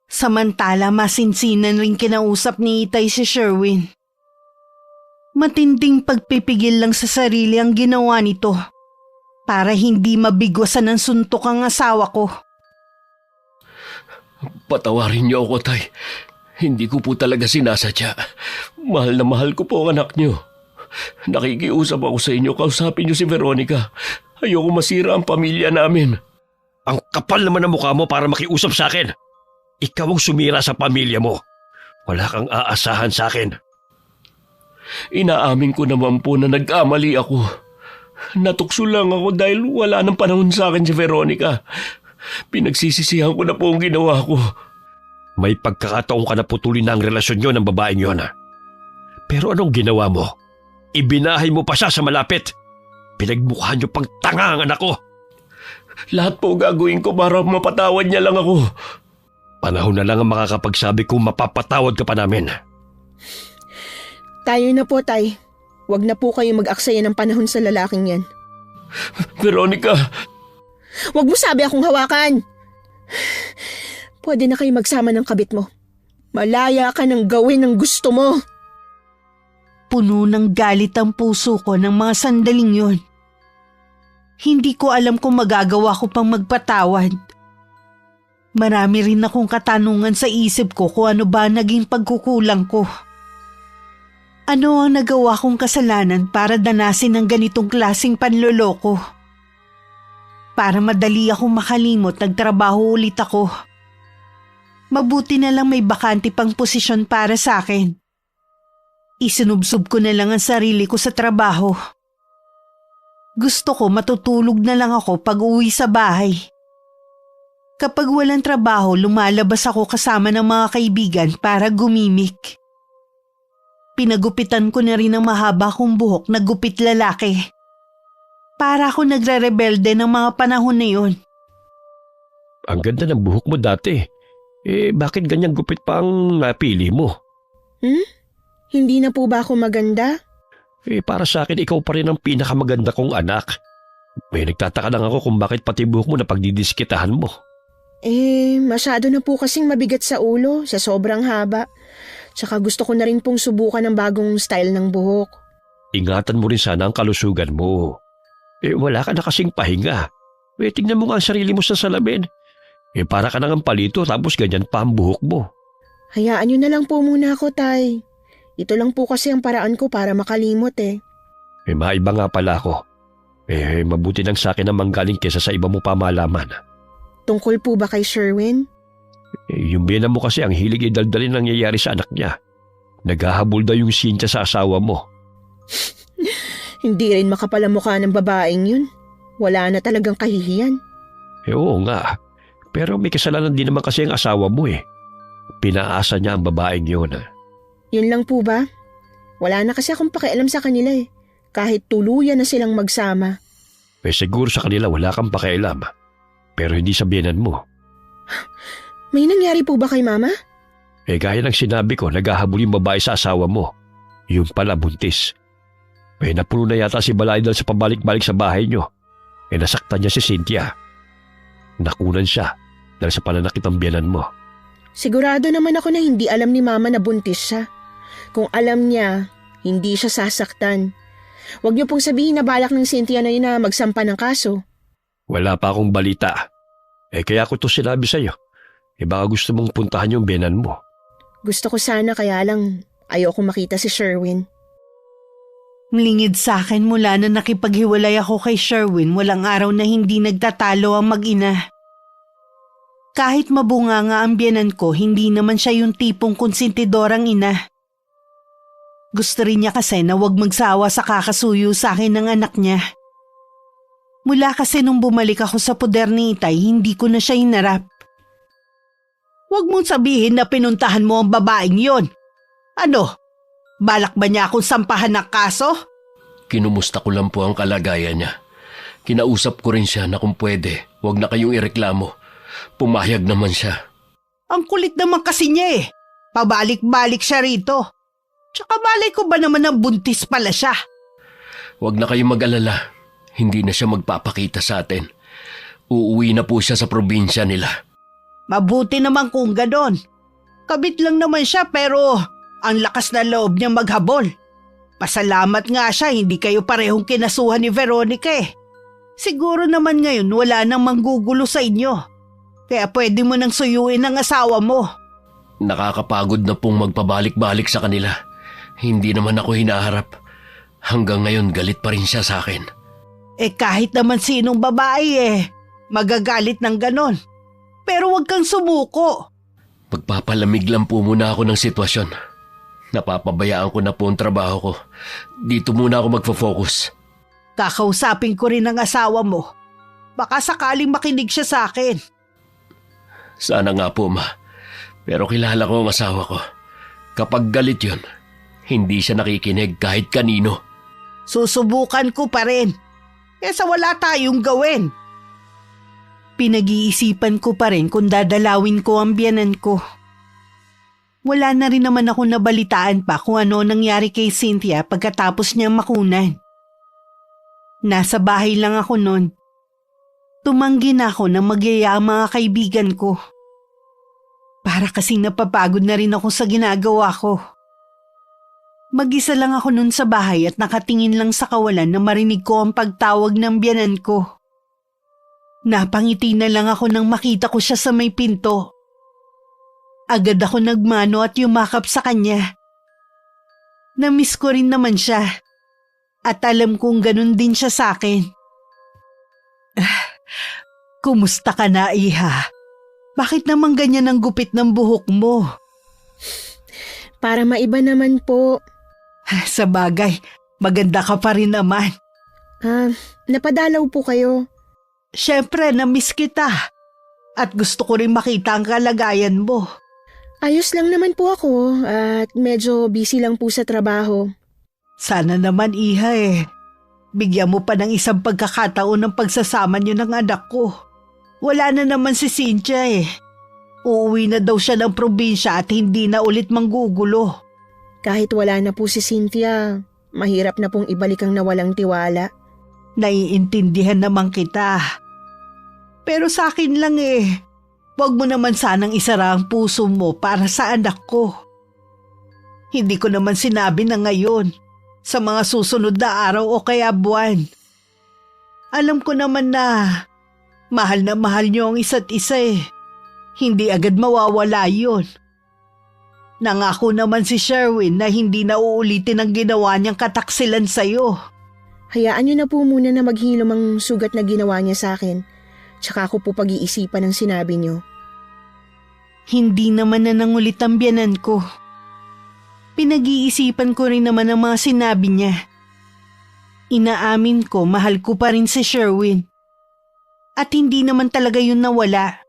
Samantala masinsinan rin kinausap ni Itay si Sherwin. Matinding pagpipigil lang sa sarili ang ginawa nito para hindi mabigwasan ng suntok ang asawa ko. Patawarin niyo ako, Tay. Hindi ko po talaga sinasadya. Mahal na mahal ko po ang anak niyo. Nakikiusap ako sa inyo, kausapin niyo si Veronica. Ayoko masira ang pamilya namin. Ang kapal naman ng mukha mo para makiusap sa akin. Ikaw ang sumira sa pamilya mo. Wala kang aasahan sa akin. Inaamin ko naman po na nagkamali ako. Natukso lang ako dahil wala nang panahon sa akin si Veronica. Pinagsisisihan ko na po ang ginawa ko. May pagkakataong ka na putulin na ang relasyon nyo ng babaeng yon. Pero anong ginawa mo? Ibinahay mo pa siya sa malapit. Pinagmukha nyo pang tanga ang anak ko. Lahat po gagawin ko para mapatawad niya lang ako. Panahon na lang ang makakapagsabi kung mapapatawad ka pa namin. Tayo na po, Tay. Huwag na po kayong mag-aksaya ng panahon sa lalaking yan. Veronica! Huwag mo sabi akong hawakan! Pwede na kayo magsama ng kabit mo. Malaya ka ng gawin ang gusto mo. Puno ng galit ang puso ko ng mga sandaling yon. Hindi ko alam kung magagawa ko pang magpatawad. Marami rin akong katanungan sa isip ko kung ano ba naging pagkukulang ko. Ano ang nagawa kong kasalanan para danasin ng ganitong klaseng panloloko? Para madali akong makalimot, nagtrabaho ulit ako. Mabuti na lang may bakante pang posisyon para sa akin. Isinubsob ko na lang ang sarili ko sa trabaho. Gusto ko matutulog na lang ako pag uwi sa bahay. Kapag walang trabaho, lumalabas ako kasama ng mga kaibigan para gumimik. Pinagupitan ko na rin ang mahaba kong buhok na gupit lalaki. Para ako nagre-rebelde ng mga panahon na yun. Ang ganda ng buhok mo dati. Bakit ganyang gupit pa ang napili mo? Hindi na po ba ako maganda? Para sa akin, ikaw pa rin ang pinakamaganda kong anak. Nagtataka lang ako kung bakit pati buhok mo na pagdidiskitahan mo. Masyado na po kasing mabigat sa ulo sa sobrang haba. Tsaka gusto ko na rin pong subukan ng bagong style ng buhok. Ingatan mo rin sana ang kalusugan mo. Wala ka na kasing pahinga. Tingnan mo nga ang sarili mo sa salamin. Para ka nang palito tapos ganyan pa ang buhok mo. Hayaan nyo na lang po muna ako, Tay. Ito lang po kasi ang paraan ko para makalimot Maiba nga pala ako. Mabuti nang sa akin ang manggaling kesa sa iba mo pamalaman. Tungkol po ba kay Sherwin? Yung biyena mo kasi ang hilig idaldalin nangyayari sa anak niya. Naghahabol daw yung Cynthia sa asawa mo. Hindi rin makapal ang mukha ng babaeng yun. Wala na talagang kahihiyan. Oo nga. Pero may kasalanan din naman kasi ang asawa mo Pinaasa niya ang babaeng yun. Yun lang po ba? Wala na kasi akong pakialam sa kanila Kahit tuluyan na silang magsama. Siguro sa kanila wala kang pakialam. Pero hindi sa biyenan mo. May nangyari po ba kay Mama? Gaya ng sinabi ko, naghahabol yung babae sa asawa mo. Yung pala buntis. Napuno na yata si Balay dahil sa pabalik-balik sa bahay nyo. nasaktan niya si Cynthia. Nakunan siya dahil sa pananakit ng biyanan mo. Sigurado naman ako na hindi alam ni Mama na buntis siya. Kung alam niya, hindi siya sasaktan. Huwag niyo pong sabihin na balak ng Cynthia na yun na magsampa ng kaso. Wala pa akong balita. Kaya ko to sinabi sa'yo. Baka gusto mong puntahan yung biyanan mo. Gusto ko sana kaya lang ayoko makita si Sherwin. Mlingid sa akin mula na nakipaghiwalay ako kay Sherwin, walang araw na hindi nagtatalo ang mag-ina. Kahit mabunga nga ang biyanan ko, hindi naman siya yung tipong konsentidorang ina. Gusto rin niya kasi na wag magsawa sa kakasuyo sa akin ng anak niya. Mula kasi nung bumalik ako sa poder ni Itay, hindi ko na siya hinarap. Huwag mong sabihin na pinuntahan mo ang babaeng yon. Ano? Balak ba niya akong sampahan ng kaso? Kinumusta ko lang po ang kalagayan niya. Kinausap ko rin siya na kung pwede, huwag na kayong ireklamo. Pumayag naman siya. Ang kulit naman kasi niya eh. Pabalik-balik siya rito. Tsaka malay ko ba naman ang buntis pala siya? Huwag na kayong mag-alala. Hindi na siya magpapakita sa atin. Uuwi na po siya sa probinsya nila. Mabuti naman kung ganon. Kabit lang naman siya pero ang lakas na loob niya maghabol. Pasalamat nga siya hindi kayo parehong kinasuhan ni Veronica eh. Siguro naman ngayon wala nang manggugulo sa inyo. Kaya pwede mo nang suyuin ang asawa mo. Nakakapagod na pong magpabalik-balik sa kanila. Hindi naman ako hinaharap. Hanggang ngayon galit pa rin siya sa akin. Kahit naman sinong babae magagalit ng ganon. Pero wag kang sumuko. Pagpapalamig lang po muna ako ng sitwasyon. Napapabayaan ko na po ang trabaho ko. Dito muna ako magfo-focus. Kakausapin ko rin ang asawa mo. Baka sakaling makinig siya sa akin. Sana nga po, ma. Pero kilala ko ang asawa ko. Kapag galit yun, hindi siya nakikinig kahit kanino. Susubukan ko pa rin. Kesa wala tayong gawin. Pinag-iisipan ko pa rin kung dadalawin ko ang biyanan ko. Wala na rin naman ako nabalitaan pa kung ano nangyari kay Cynthia pagkatapos niyang makunan. Nasa bahay lang ako noon. Tumanggi na ako na magyaya ang mga kaibigan ko. Para kasing napapagod na rin ako sa ginagawa ko. Mag-isa lang ako noon sa bahay at nakatingin lang sa kawalan na marinig ko ang pagtawag ng biyanan ko. Napangiti na lang ako nang makita ko siya sa may pinto. Agad ako nagmano at yumakap sa kanya. Namiss ko rin naman siya. At alam kong ganun din siya sa akin. Kumusta ka na, Iha? Bakit naman ganyan ang gupit ng buhok mo? Para maiba naman po. Sa bagay, maganda ka pa rin naman. Napadalaw po kayo. Siyempre, namiss kita. At gusto ko rin makita ang kalagayan mo. Ayos lang naman po ako at medyo busy lang po sa trabaho. Sana naman, Iha Bigyan mo pa ng isang pagkakataon ng pagsasama niyo ng anak ko. Wala na naman si Cynthia Uuwi na daw siya ng probinsya at hindi na ulit manggugulo. Kahit wala na po si Cynthia, mahirap na pong ibalik ang nawalang tiwala. Naiintindihan naman kita. Pero sa akin lang Huwag mo naman sanang isara ang puso mo para sa anak ko. Hindi ko naman sinabi na ngayon, sa mga susunod na araw o kaya buwan. Alam ko naman na mahal niyo ang isa't isa Hindi agad mawawala yun. Nangako naman si Sherwin na hindi na uulitin ang ginawa niyang kataksilan sa'yo. Hayaan niyo na po muna na maghilom ang sugat na ginawa niya sa akin. Tsaka ako po pag-iisipan ang sinabi niyo. Hindi naman na nangulit ang biyanan ko. Pinag-iisipan ko rin naman ang mga sinabi niya. Inaamin ko mahal ko pa rin si Sherwin. At hindi naman talaga yun nawala.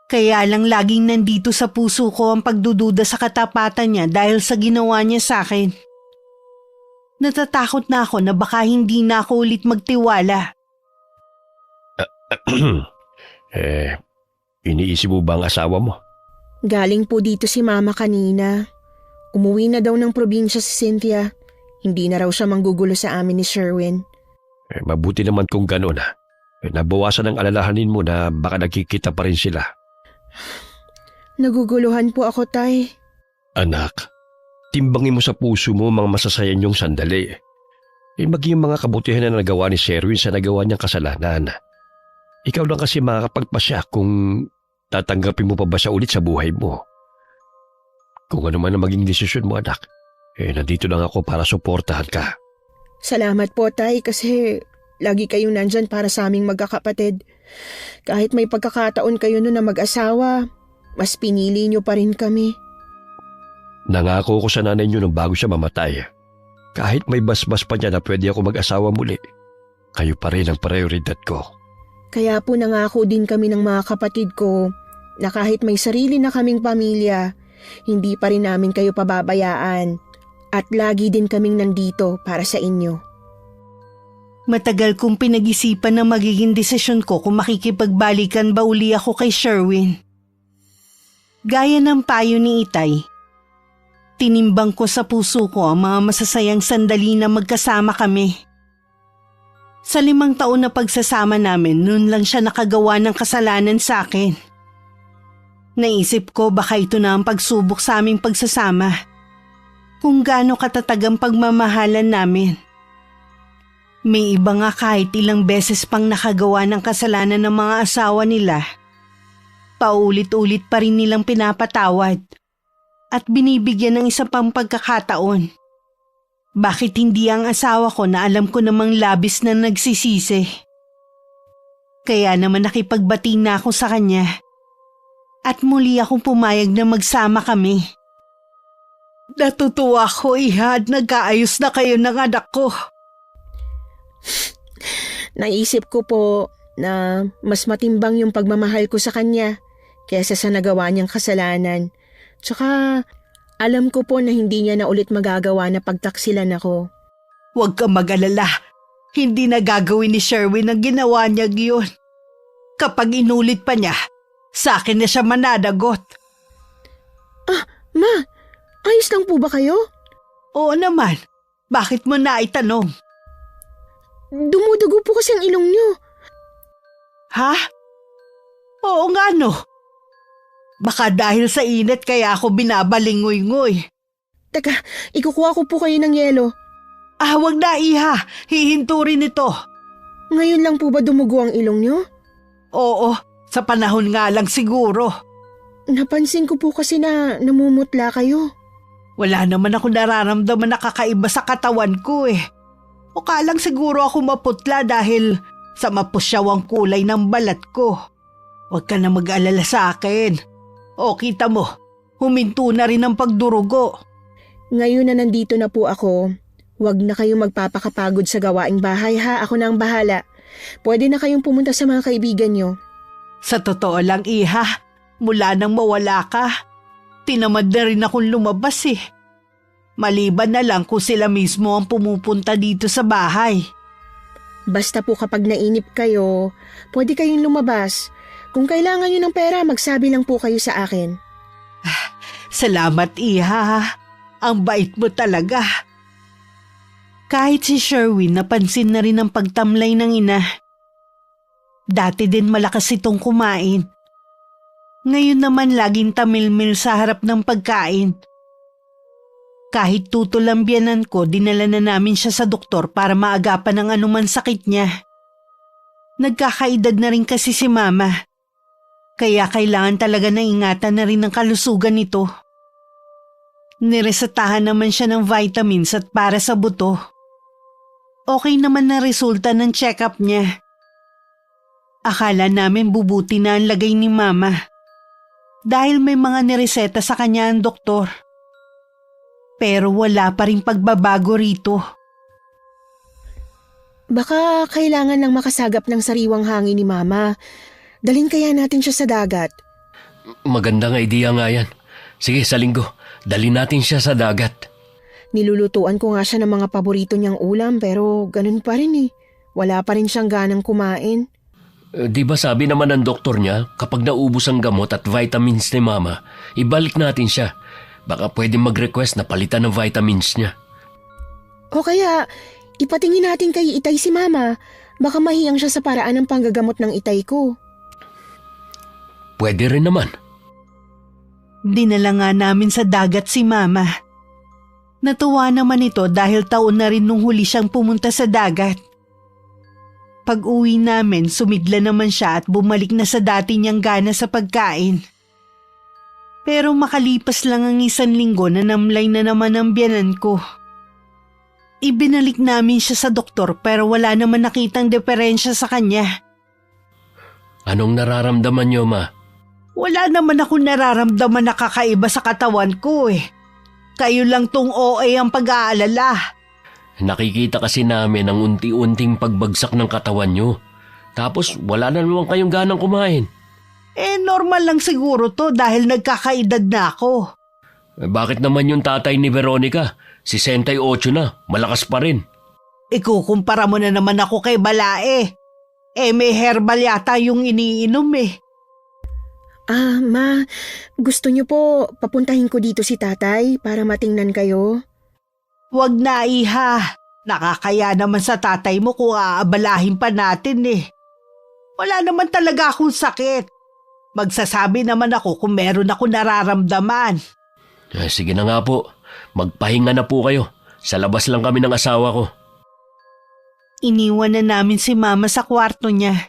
Kaya lang laging nandito sa puso ko ang pagdududa sa katapatan niya dahil sa ginawa niya sa akin. Natatakot na ako na baka hindi na ako ulit magtiwala. Iniisip mo ba ang asawa mo? Galing po dito si Mama kanina. Umuwi na daw ng probinsya si Cynthia. Hindi na raw siya manggugulo sa amin ni Sherwin. Mabuti naman kung gano'n nabawasan ang alalahanin mo na baka nagkikita pa rin sila. Naguguluhan po ako, Tay. Anak, timbangin mo sa puso mo mga masasaya niyong sandali. Maging mga kabutihan na nagawa ni Sherwin sa nagawa niyang kasalanan. Ikaw lang kasi makakapagpasya kung tatanggapin mo pa ba siya ulit sa buhay mo. Kung ano man ang maging desisyon mo, anak, nandito lang ako para suportahan ka. Salamat po, Tay, kasi lagi kayong nandyan para sa aming magkakapatid. Kahit may pagkakataon kayo noon na mag-asawa, mas pinili niyo pa rin kami. Nangako ko sa nanay niyo nung bago siya mamatay. Kahit may basbas pa niya na pwede ako mag-asawa muli, kayo pa rin ang prioridad ko. Kaya po nangako din kami ng mga kapatid ko na kahit may sarili na kaming pamilya, hindi pa rin namin kayo pababayaan at lagi din kaming nandito para sa inyo. Matagal kong pinag-isipan na magiging desisyon ko kung makikipagbalikan ba uli ako kay Sherwin. Gaya ng payo ni Itay, tinimbang ko sa puso ko ang mga masasayang sandali na magkasama kami. Sa 5 taon na pagsasama namin, noon lang siya nakagawa ng kasalanan sa akin. Naisip ko baka ito na ang pagsubok sa aming pagsasama. Kung gaano katatag ang pagmamahalan namin. May iba nga kahit ilang beses pang nakagawa ng kasalanan ng mga asawa nila. Paulit-ulit pa rin nilang pinapatawad at binibigyan ng isa pang pagkakataon. Bakit hindi ang asawa ko na alam ko namang labis na nagsisisi? Kaya naman nakipagbati na ako sa kanya at muli akong pumayag na magsama kami. Natutuwa ko, Iha, at nag-aayos na kayo ng anak ko. Naisip ko po na mas matimbang yung pagmamahal ko sa kanya kaysa sa nagawa niyang kasalanan. Tsaka alam ko po na hindi niya na ulit magagawa na pagtaksilan ako. Huwag kang mag-alala. Hindi na gagawin ni Sherwin ang ginawa niya giyon. Kapag inulit pa niya, sa akin na siya manadagot. Ma, ayos lang po ba kayo? Oo naman. Bakit mo na itanong? Dumudugo po kasi ang ilong niyo. Ha? Oo nga no. Baka dahil sa init kaya ako binabalingoy-ngoy. Teka, ikukuha ko po kayo ng yelo. Wag na, Iha. Hihinto rin ito. Ngayon lang po ba dumugo ang ilong niyo? Oo, sa panahon nga lang siguro. Napansin ko po kasi na namumutla kayo. Wala naman ako nararamdaman na kakaiba sa katawan ko eh. O kalang siguro ako maputla dahil sa mapusyawang kulay ng balat ko. Huwag ka na mag-alala sa akin. O kita mo, huminto na rin ang pagdurugo. Ngayon na nandito na po ako, huwag na kayong magpapakapagod sa gawaing bahay ha, ako na ang bahala. Pwede na kayong pumunta sa mga kaibigan nyo. Sa totoo lang, Iha, mula nang mawala ka, tinamad na rin akong lumabas eh. Maliban na lang kung sila mismo ang pumupunta dito sa bahay. Basta po kapag nainip kayo, pwede kayong lumabas. Kung kailangan nyo ng pera, magsabi lang po kayo sa akin. Salamat, Iha. Ang bait mo talaga. Kahit si Sherwin napansin na rin ang pagtamlay ng ina. Dati din malakas itong kumain. Ngayon naman laging tamilmil sa harap ng pagkain. Kahit tutol ang biyanan ko, dinala na namin siya sa doktor para maagapan ang anuman sakit niya. Nagkakaedad na rin kasi si Mama. Kaya kailangan talaga na ingatan na rin ang kalusugan nito. Niresetahan naman siya ng vitamins at para sa buto. Okay naman na resulta ng check-up niya. Akala namin bubuti na ang lagay ni Mama. Dahil may mga nireseta sa kanya ang doktor. Pero wala pa rin pagbabago rito. Baka kailangan lang makasagap ng sariwang hangin ni Mama. Dalhin kaya natin siya sa dagat. Magandang idea nga yan. Sige, sa linggo, dalhin natin siya sa dagat. Nilulutuan ko nga siya ng mga paborito niyang ulam pero ganun pa rin eh. Wala pa rin siyang ganang kumain. Di ba sabi naman ng doktor niya, kapag naubos ang gamot at vitamins ni Mama, ibalik natin siya. Baka pwede mag-request na palitan ng vitamins niya. O kaya, Ipatingin natin kay Itay si Mama. Baka mahiyang siya sa paraan ng panggagamot ng Itay ko. Pwede rin naman. Dinala nga namin sa dagat si Mama. Natuwa naman ito dahil taon na rin nung huli siyang pumunta sa dagat. Pag-uwi namin, sumigla naman siya at bumalik na sa dati niyang gana sa pagkain. Pero makalipas lang ang 1 linggo na namlay na naman ang biyanan ko. Ibinalik namin siya sa doktor pero wala naman nakitang diferensya sa kanya. Anong nararamdaman niyo, Ma? Wala naman ako nararamdaman na kakaiba sa katawan ko eh. Kayo lang tong OA ang pag-aalala. Nakikita kasi namin ang unti-unting pagbagsak ng katawan niyo. Tapos wala na naman kayong ganang kumain. Normal lang siguro to dahil nagkakaedad na ako. Bakit naman yung tatay ni Veronica? 68 na, malakas pa rin. Ikukumpara mo na naman ako kay Balae. May herbal yata yung iniinom eh. Ma, gusto niyo po papuntahin ko dito si tatay para matingnan kayo? Wag na, iha. Nakakaya naman sa tatay mo kung aabalahin pa natin eh. Wala naman talaga akong sakit. Magsasabi naman ako kung meron ako nararamdaman. Sige na nga po, magpahinga na po kayo. Sa labas lang kami ng asawa ko. Iniwan na namin si Mama sa kwarto niya.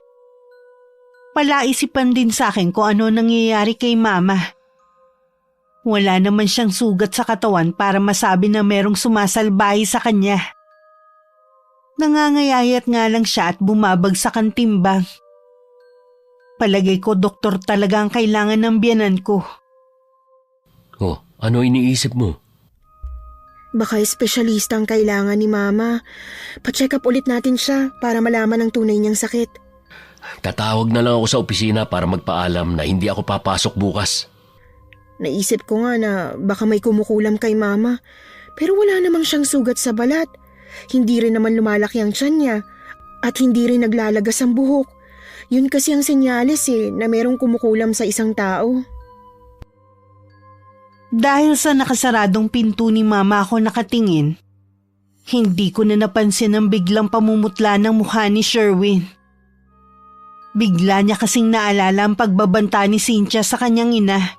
Palaisipan din sa akin kung ano nangyayari kay Mama. Wala naman siyang sugat sa katawan para masabi na merong sumasalbahe sa kanya. Nangangayayat nga lang siya at bumabagsak ang timbang. Palagay ko doktor talaga ang kailangan ng biyanan ko. Oh, ano iniisip mo? Baka espesyalista ang kailangan ni Mama. Pa-check up ulit natin siya para malaman ang tunay niyang sakit. Tatawag na lang ako sa opisina para magpaalam na hindi ako papasok bukas. Naisip ko nga na baka may kumukulam kay Mama. Pero wala namang siyang sugat sa balat. Hindi rin naman lumalaki ang tiyan niya. At hindi rin naglalagas ang buhok. Yun kasi ang senyales na merong kumukulam sa isang tao. Dahil sa nakasaradong pinto ni Mama ako nakatingin, hindi ko na napansin ang biglang pamumutla ng mukha ni Sherwin. Bigla niya kasing naalala ang pagbabanta ni Cynthia sa kanyang ina.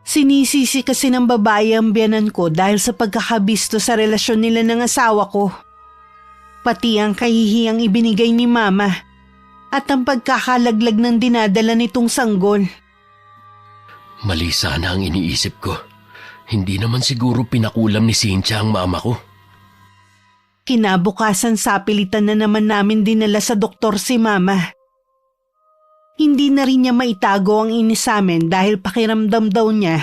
Sinisisi kasi ng babae ang biyanan ko dahil sa pagkakabisto sa relasyon nila ng asawa ko. Pati ang kahihiyang ibinigay ni Mama at ang pagkakalaglag ng dinadala nitong sanggol. Mali sana ang iniisip ko. Hindi naman siguro pinakulam ni Cynthia ang mama ko. Kinabukasan sapilitan na naman namin dinala sa doktor si Mama. Hindi na rin niya maitago ang inis sa amin dahil pakiramdam daw niya.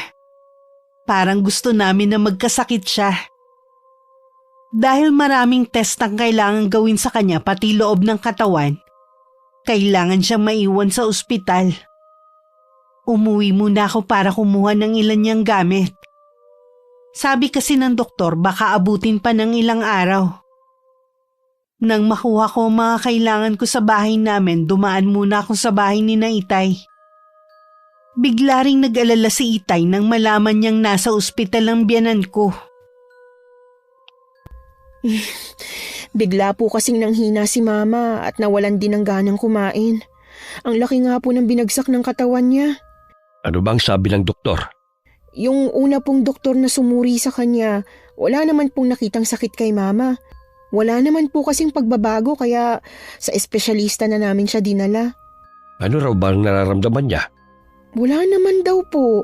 Parang gusto namin na magkasakit siya. Dahil maraming test ang kailangan gawin sa kanya pati loob ng katawan, kailangan siyang maiwan sa ospital. Umuwi muna ako para kumuha ng ilan niyang gamit. Sabi kasi ng doktor baka abutin pa ng ilang araw. Nang makuha ko ang mga kailangan ko sa bahay namin, dumaan muna ako sa bahay ni na Itay. Bigla ring nag-alala si Itay nang malaman niyang nasa ospital ang biyanan ko. Bigla po kasing nanghina si Mama at nawalan din ng ganang kumain. Ang laki nga po ng binagsak ng katawan niya. Ano bang sabi ng doktor? Yung una pong doktor na sumuri sa kanya, wala naman pong nakitang sakit kay Mama. Wala naman po kasing pagbabago kaya sa espesyalista na namin siya dinala. Ano raw bang nararamdaman niya? Wala naman daw po.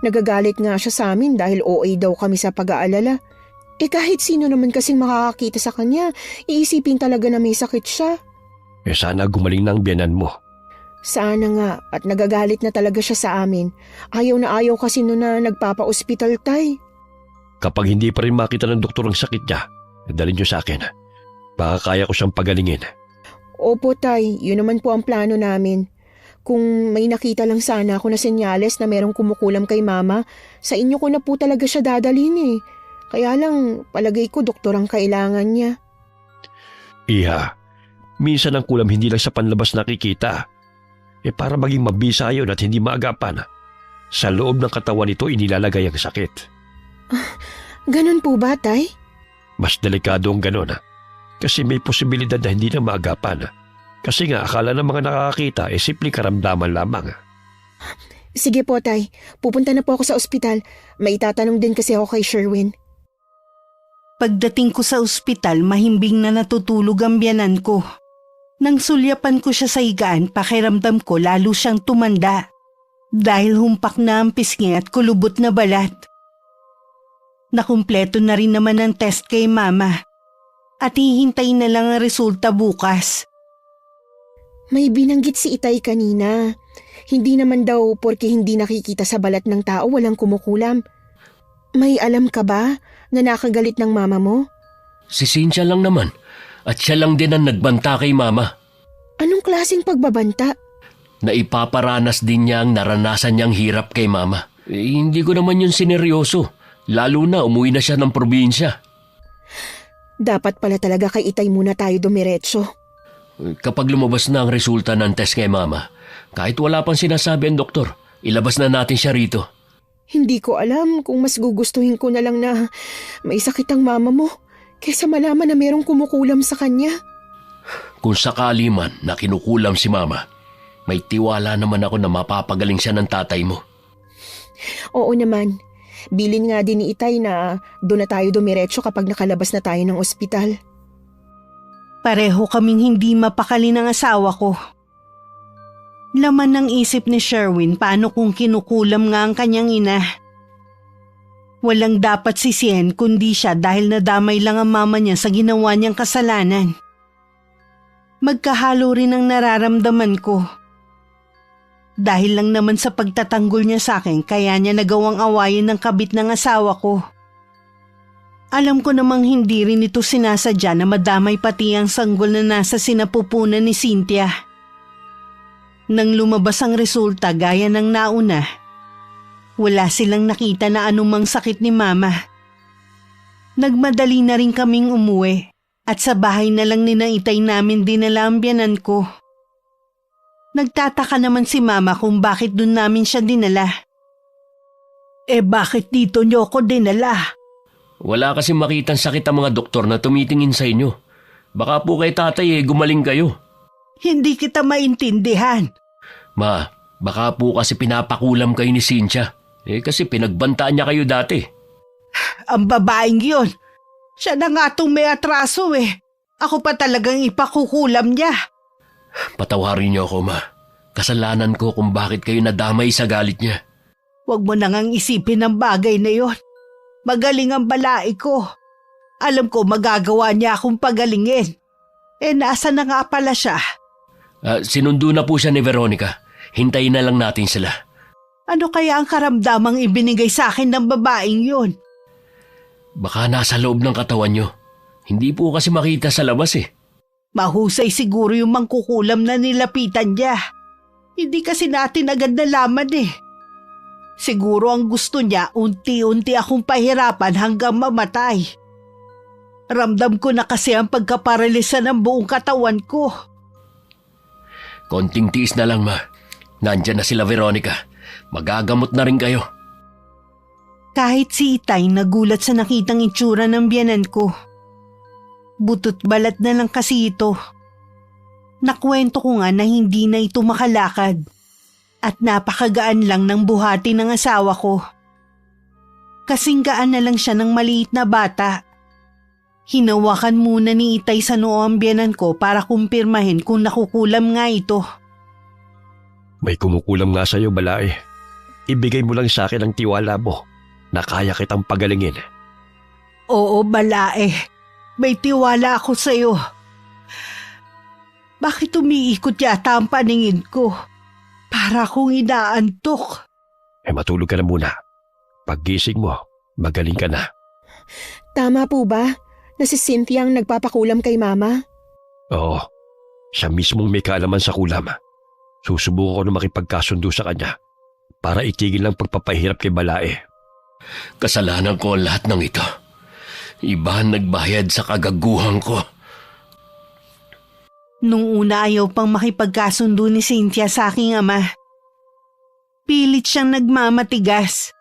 Nagagalit nga siya sa amin dahil OA daw kami sa pag-aalala. Kahit sino naman kasing makakakita sa kanya, iisipin talaga na may sakit siya. Sana gumaling ng biyanan mo. Sana nga at nagagalit na talaga siya sa amin. Ayaw na ayaw kasi noon na nagpapa-ospital tay. Kapag hindi pa rin makita ng doktor ang sakit niya, dalhin niyo sa akin. Baka kaya ko siyang pagalingin. Opo tay, yun naman po ang plano namin. Kung may nakita lang sana ako na senyales na merong kumukulam kay Mama, sa inyo ko na po talaga siya dadalhin Kaya lang, palagay ko doktor ang kailangan niya. Iha, minsan ang kulam hindi lang sa panlabas nakikita. Para maging mabisa yun at hindi maagapan, sa loob ng katawan nito inilalagay ang sakit. Ganun po ba, tay? Mas delikado ang ganun. Kasi may posibilidad na hindi na maagapan. Kasi nga akala ng mga nakakakita simpleng karamdaman lamang. Sige po, Tay. Pupunta na po ako sa ospital. May itatanong din kasi ako kay Sherwin. Pagdating ko sa ospital, mahimbing na natutulog ang biyanan ko. Nang sulyapan ko siya sa higaan, pakiramdam ko lalo siyang tumanda. Dahil humpak na ang pisngi at kulubot na balat. Nakumpleto na rin naman ang test kay Mama. At hihintayin na lang ang resulta bukas. May binanggit si Itay kanina. Hindi naman daw porke hindi nakikita sa balat ng tao walang kumukulam. May alam ka ba na nakagalit ng mama mo? Si Cynthia lang naman. At siya lang din ang nagbanta kay Mama. Anong klaseng pagbabanta? Naipaparanas din niya ang naranasan niyang hirap kay Mama. Hindi ko naman yun sineryoso. Lalo na umuwi na siya ng probinsya. Dapat pala talaga kay Itay muna tayo dumiretso. Kapag lumabas na ang resulta ng test kay Mama, kahit wala pang sinasabi ang doktor, ilabas na natin siya rito. Hindi ko alam kung mas gugustuhin ko na lang na may sakit ang mama mo kaysa malaman na merong kumukulam sa kanya. Kung sakali man na kinukulam si Mama, may tiwala naman ako na mapapagaling siya ng tatay mo. Oo naman. Bilin nga din ni Itay na doon na tayo dumiretso kapag nakalabas na tayo ng ospital. Pareho kaming hindi mapakali ng asawa ko. Laman ng isip ni Sherwin paano kung kinukulam nga ang kanyang ina. Walang dapat sisihin kundi siya dahil nadamay lang ang mama niya sa ginawa niyang kasalanan. Magkahalo rin ang nararamdaman ko. Dahil lang naman sa pagtatanggol niya sa akin kaya niya nagawang awayin ng kabit ng asawa ko. Alam ko namang hindi rin ito sinasadya na madamay pati ang sanggol na nasa sinapupunan ni Cynthia. Nang lumabas ang resulta gaya ng nauna, wala silang nakita na anumang sakit ni Mama. Nagmadali na rin kaming umuwi at sa bahay na lang ninaitay namin dinala ang biyanan ko. Nagtataka naman si Mama kung bakit dun namin siya dinala. Bakit dito niyo ako dinala? Wala kasi makitang sakit ang mga doktor na tumitingin sa inyo. Baka po kay tatay gumaling kayo. Hindi kita maintindihan. Ma, baka po kasi pinapakulam kayo ni Cynthia. Kasi pinagbantaan niya kayo dati. Ang babaeng yun. Siya na nga itong may atraso Ako pa talagang ipakukulam niya. Patawarin niyo ako, Ma. Kasalanan ko kung bakit kayo nadamay sa galit niya. Huwag mo nang isipin ang bagay na yon. Magaling ang balai ko. Alam ko magagawa niya akong pagalingin. Nasa na nga pala siya? Sinundo na po siya ni Veronica. Hintayin na lang natin sila. Ano kaya ang karamdamang ibinigay sa akin ng babaeng yun? Baka nasa loob ng katawan niyo. Hindi po kasi makita sa labas Mahusay siguro yung mangkukulam na nilapitan niya. Hindi kasi natin agad nalaman Siguro ang gusto niya unti-unti akong pahirapan hanggang mamatay. Ramdam ko na kasi ang pagkaparalisa ng buong katawan ko. Konting tiis na lang, Ma. Nandyan na sila Veronica. Magagamot na rin kayo. Kahit si Itay nagulat sa nakitang itsura ng biyanan ko. Butot balat na lang kasi ito. Nakwento ko nga na hindi na ito makalakad. At napakagaan lang ng buhati ng asawa ko. Kasing gaan na lang siya ng maliit na bata. Hinawakan muna ni Itay sa noo ang biyanan ko para kumpirmahin kung nakukulam nga ito. May kumukulam nga sa'yo, Balay. Ibigay mo lang sa akin ang tiwala mo na kaya kitang pagalingin. Oo, Balae. May tiwala ako sa'yo. Bakit umiikot yata ang paningin ko? Para akong inaantok. Matulog ka na muna. Paggising mo, magaling ka na. Tama po ba na si Cynthia ang nagpapakulam kay Mama? Oo, siya mismong may kaalaman sa kulam. Susubukan ko na makipagkasundo sa kanya para itigil ang pagpapahirap kay Balae. Kasalanan ko ang lahat ng ito. Iba ang nagbayad sa kagaguhan ko. Nung una ayaw pang makipagkasundo ni Cynthia sa aking ama. Pilit siyang nagmamatigas.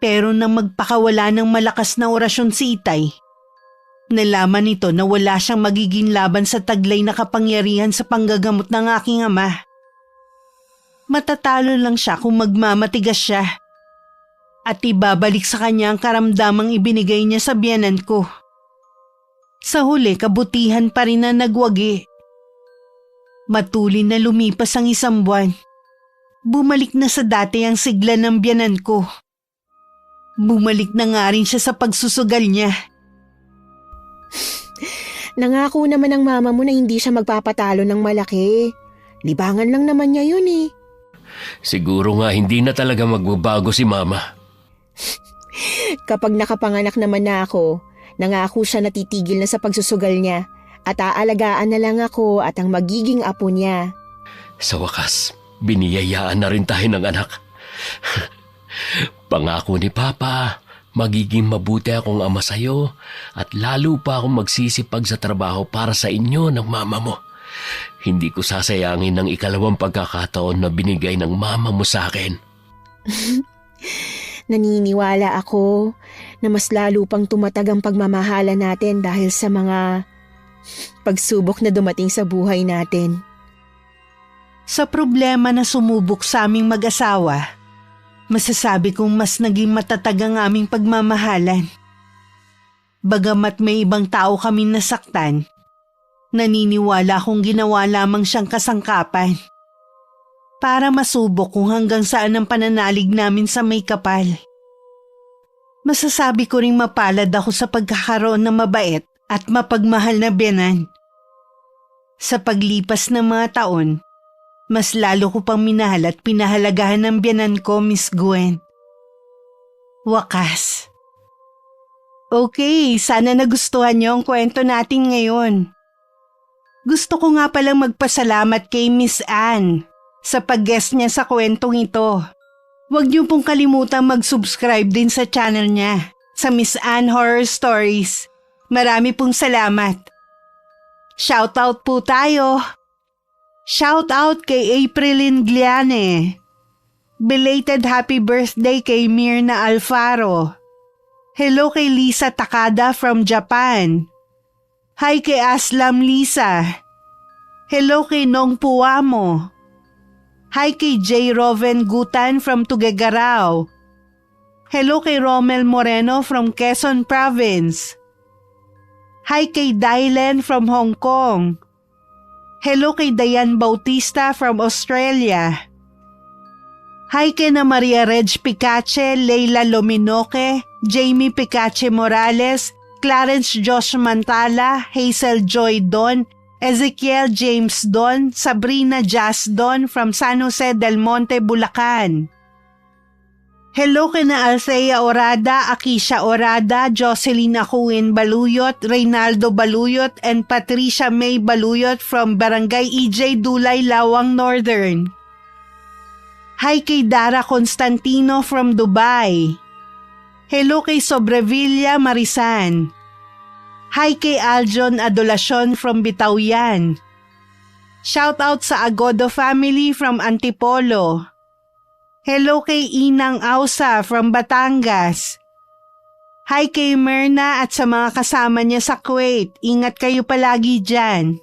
Pero nang magpakawala ng malakas na orasyon si Itay, Nalaman nito na wala siyang magiging laban sa taglay na kapangyarihan sa panggagamot ng aking ama. Matatalo lang siya kung magmamatigas siya. At ibabalik sa kanya ang karamdamang ibinigay niya sa biyenan ko. Sa huli, kabutihan pa rin na nagwagi. Matuli na lumipas ang 1 buwan. Bumalik na sa dati ang sigla ng biyenan ko. Bumalik na nga rin siya sa pagsusugal niya. Nangako naman ng mama mo na hindi siya magpapatalo ng malaki. Libangan lang naman niya yun eh. Siguro nga hindi na talaga magbabago si Mama. Kapag nakapanganak naman na ako, nangako siya na titigil na sa pagsusugal niya at aalagaan na lang ako at ang magiging apo niya. Sa wakas, biniyayaan na rin tayo ng anak. Pangako ni Papa, magiging mabuti akong ama sa'yo at lalo pa akong magsisipag sa trabaho para sa inyo ng mama mo. Hindi ko sasayangin ang 2 pagkakataon na binigay ng mama mo sa akin. Naniniwala ako na mas lalo pang tumatag ang pagmamahala natin dahil sa mga pagsubok na dumating sa buhay natin. Sa problema na sumubok sa aming mag-asawa, masasabi kong mas naging matatag ang aming pagmamahalan. Bagamat may ibang tao kaming nasaktan, naniniwala kong ginawa lamang siyang kasangkapan para masubok kung hanggang saan ang pananalig namin sa may kapal. Masasabi ko ring mapalad ako sa pagkakaroon ng mabait at mapagmahal na biyenan. Sa paglipas ng mga taon, mas lalo ko pang minahal at pinahalagahan ng biyenan ko, Miss Gwen. Wakas. Okay, sana nagustuhan niyo ang kwento natin ngayon. Gusto ko nga palang magpasalamat kay Miss Anne sa pag-guest niya sa kwentong ito. Huwag niyo pong kalimutang mag-subscribe din sa channel niya, sa Miss Anne Horror Stories. Marami pong salamat. Shoutout po tayo. Shoutout kay April Ingliane. Belated happy birthday kay Mirna Alfaro. Hello kay Lisa Takada from Japan. Hi kay Aslam Lisa. Hello kay Nong Puamo. Hi kay J. Roven Gutan from Tuguegarao. Hello kay Romel Moreno from Quezon Province. Hi kay Dylan from Hong Kong. Hello kay Dayan Bautista from Australia. Hi kay na Maria Reg Picache, Leila Lominoque, Jamie Picache Morales, Clarence Josh Mantala, Hazel Joy Don, Ezekiel James Don, Sabrina Jazz Don from San Jose del Monte, Bulacan. Hello kina Althea Orada, Akisha Orada, Jocelyn Acuin Baluyot, Reynaldo Baluyot, and Patricia May Baluyot from Barangay EJ Dulay, Lawang Northern. Hi kay Dara Constantino from Dubai. Hello kay Sobrevilla Marisan. Hi kay Aljon Adolacion from Bitaoyan. Shout out sa Agodo family from Antipolo. Hello kay Inang Ausa from Batangas. Hi kay Myrna at sa mga kasama niya sa Kuwait. Ingat kayo palagi dyan.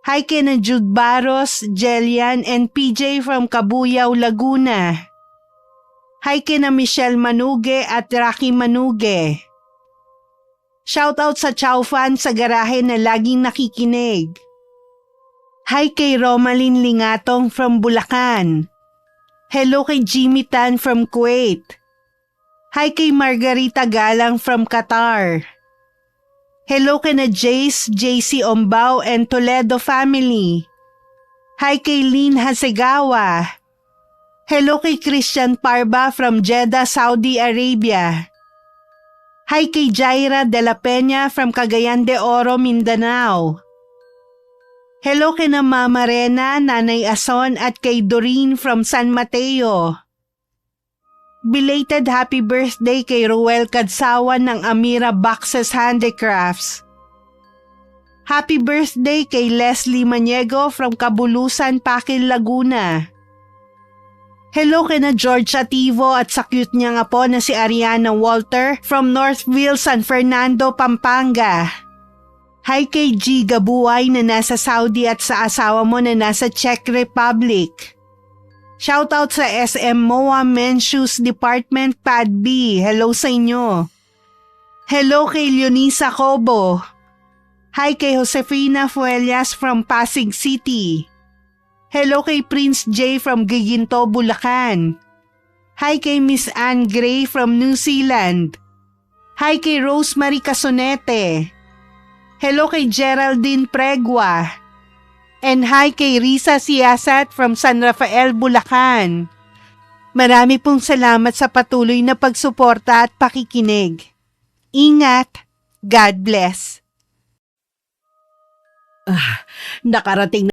Hi kay na Jude Barros, Jelian and PJ from Cabuyao, Laguna. Hi kay na Michelle Manuge at Rocky Manuge. Shoutout sa Chow Fan sa garahe na laging nakikinig. Hi kay Romalyn Lingatong from Bulacan. Hello kay Jimmy Tan from Kuwait. Hi kay Margarita Galang from Qatar. Hello kay na Jace, JC Ombao and Toledo family. Hi kay Lynn Hasegawa. Hello kay Christian Parba from Jeddah, Saudi Arabia. Hi kay Jaira de la Peña from Cagayan de Oro, Mindanao. Hello kay na Mama Rena, Nanay Ason at kay Doreen from San Mateo. Belated happy birthday kay Ruel Kadsawan ng Amira Boxes Handicrafts. Happy birthday kay Leslie Maniego from Kabulusan, Pakil, Laguna. Hello kina George Ativo at sa cute niyang apo na si Ariana Walter from Northville, San Fernando, Pampanga. Hi kay G. Gabuay na nasa Saudi at sa asawa mo na nasa Czech Republic. Shoutout sa SM MOA Men's Shoes Department Pad B. Hello sa inyo. Hello kay Leonisa Cobo. Hi kay Josefina Fuelias from Pasig City. Hello kay Prince J from Giginto, Bulacan. Hi kay Miss Anne Gray from New Zealand. Hi kay Rosemary Casonete. Hello kay Geraldine Pregua. And hi kay Risa Siasat from San Rafael, Bulacan. Marami pong salamat sa patuloy na pagsuporta at pakikinig. Ingat. God bless. Nakarating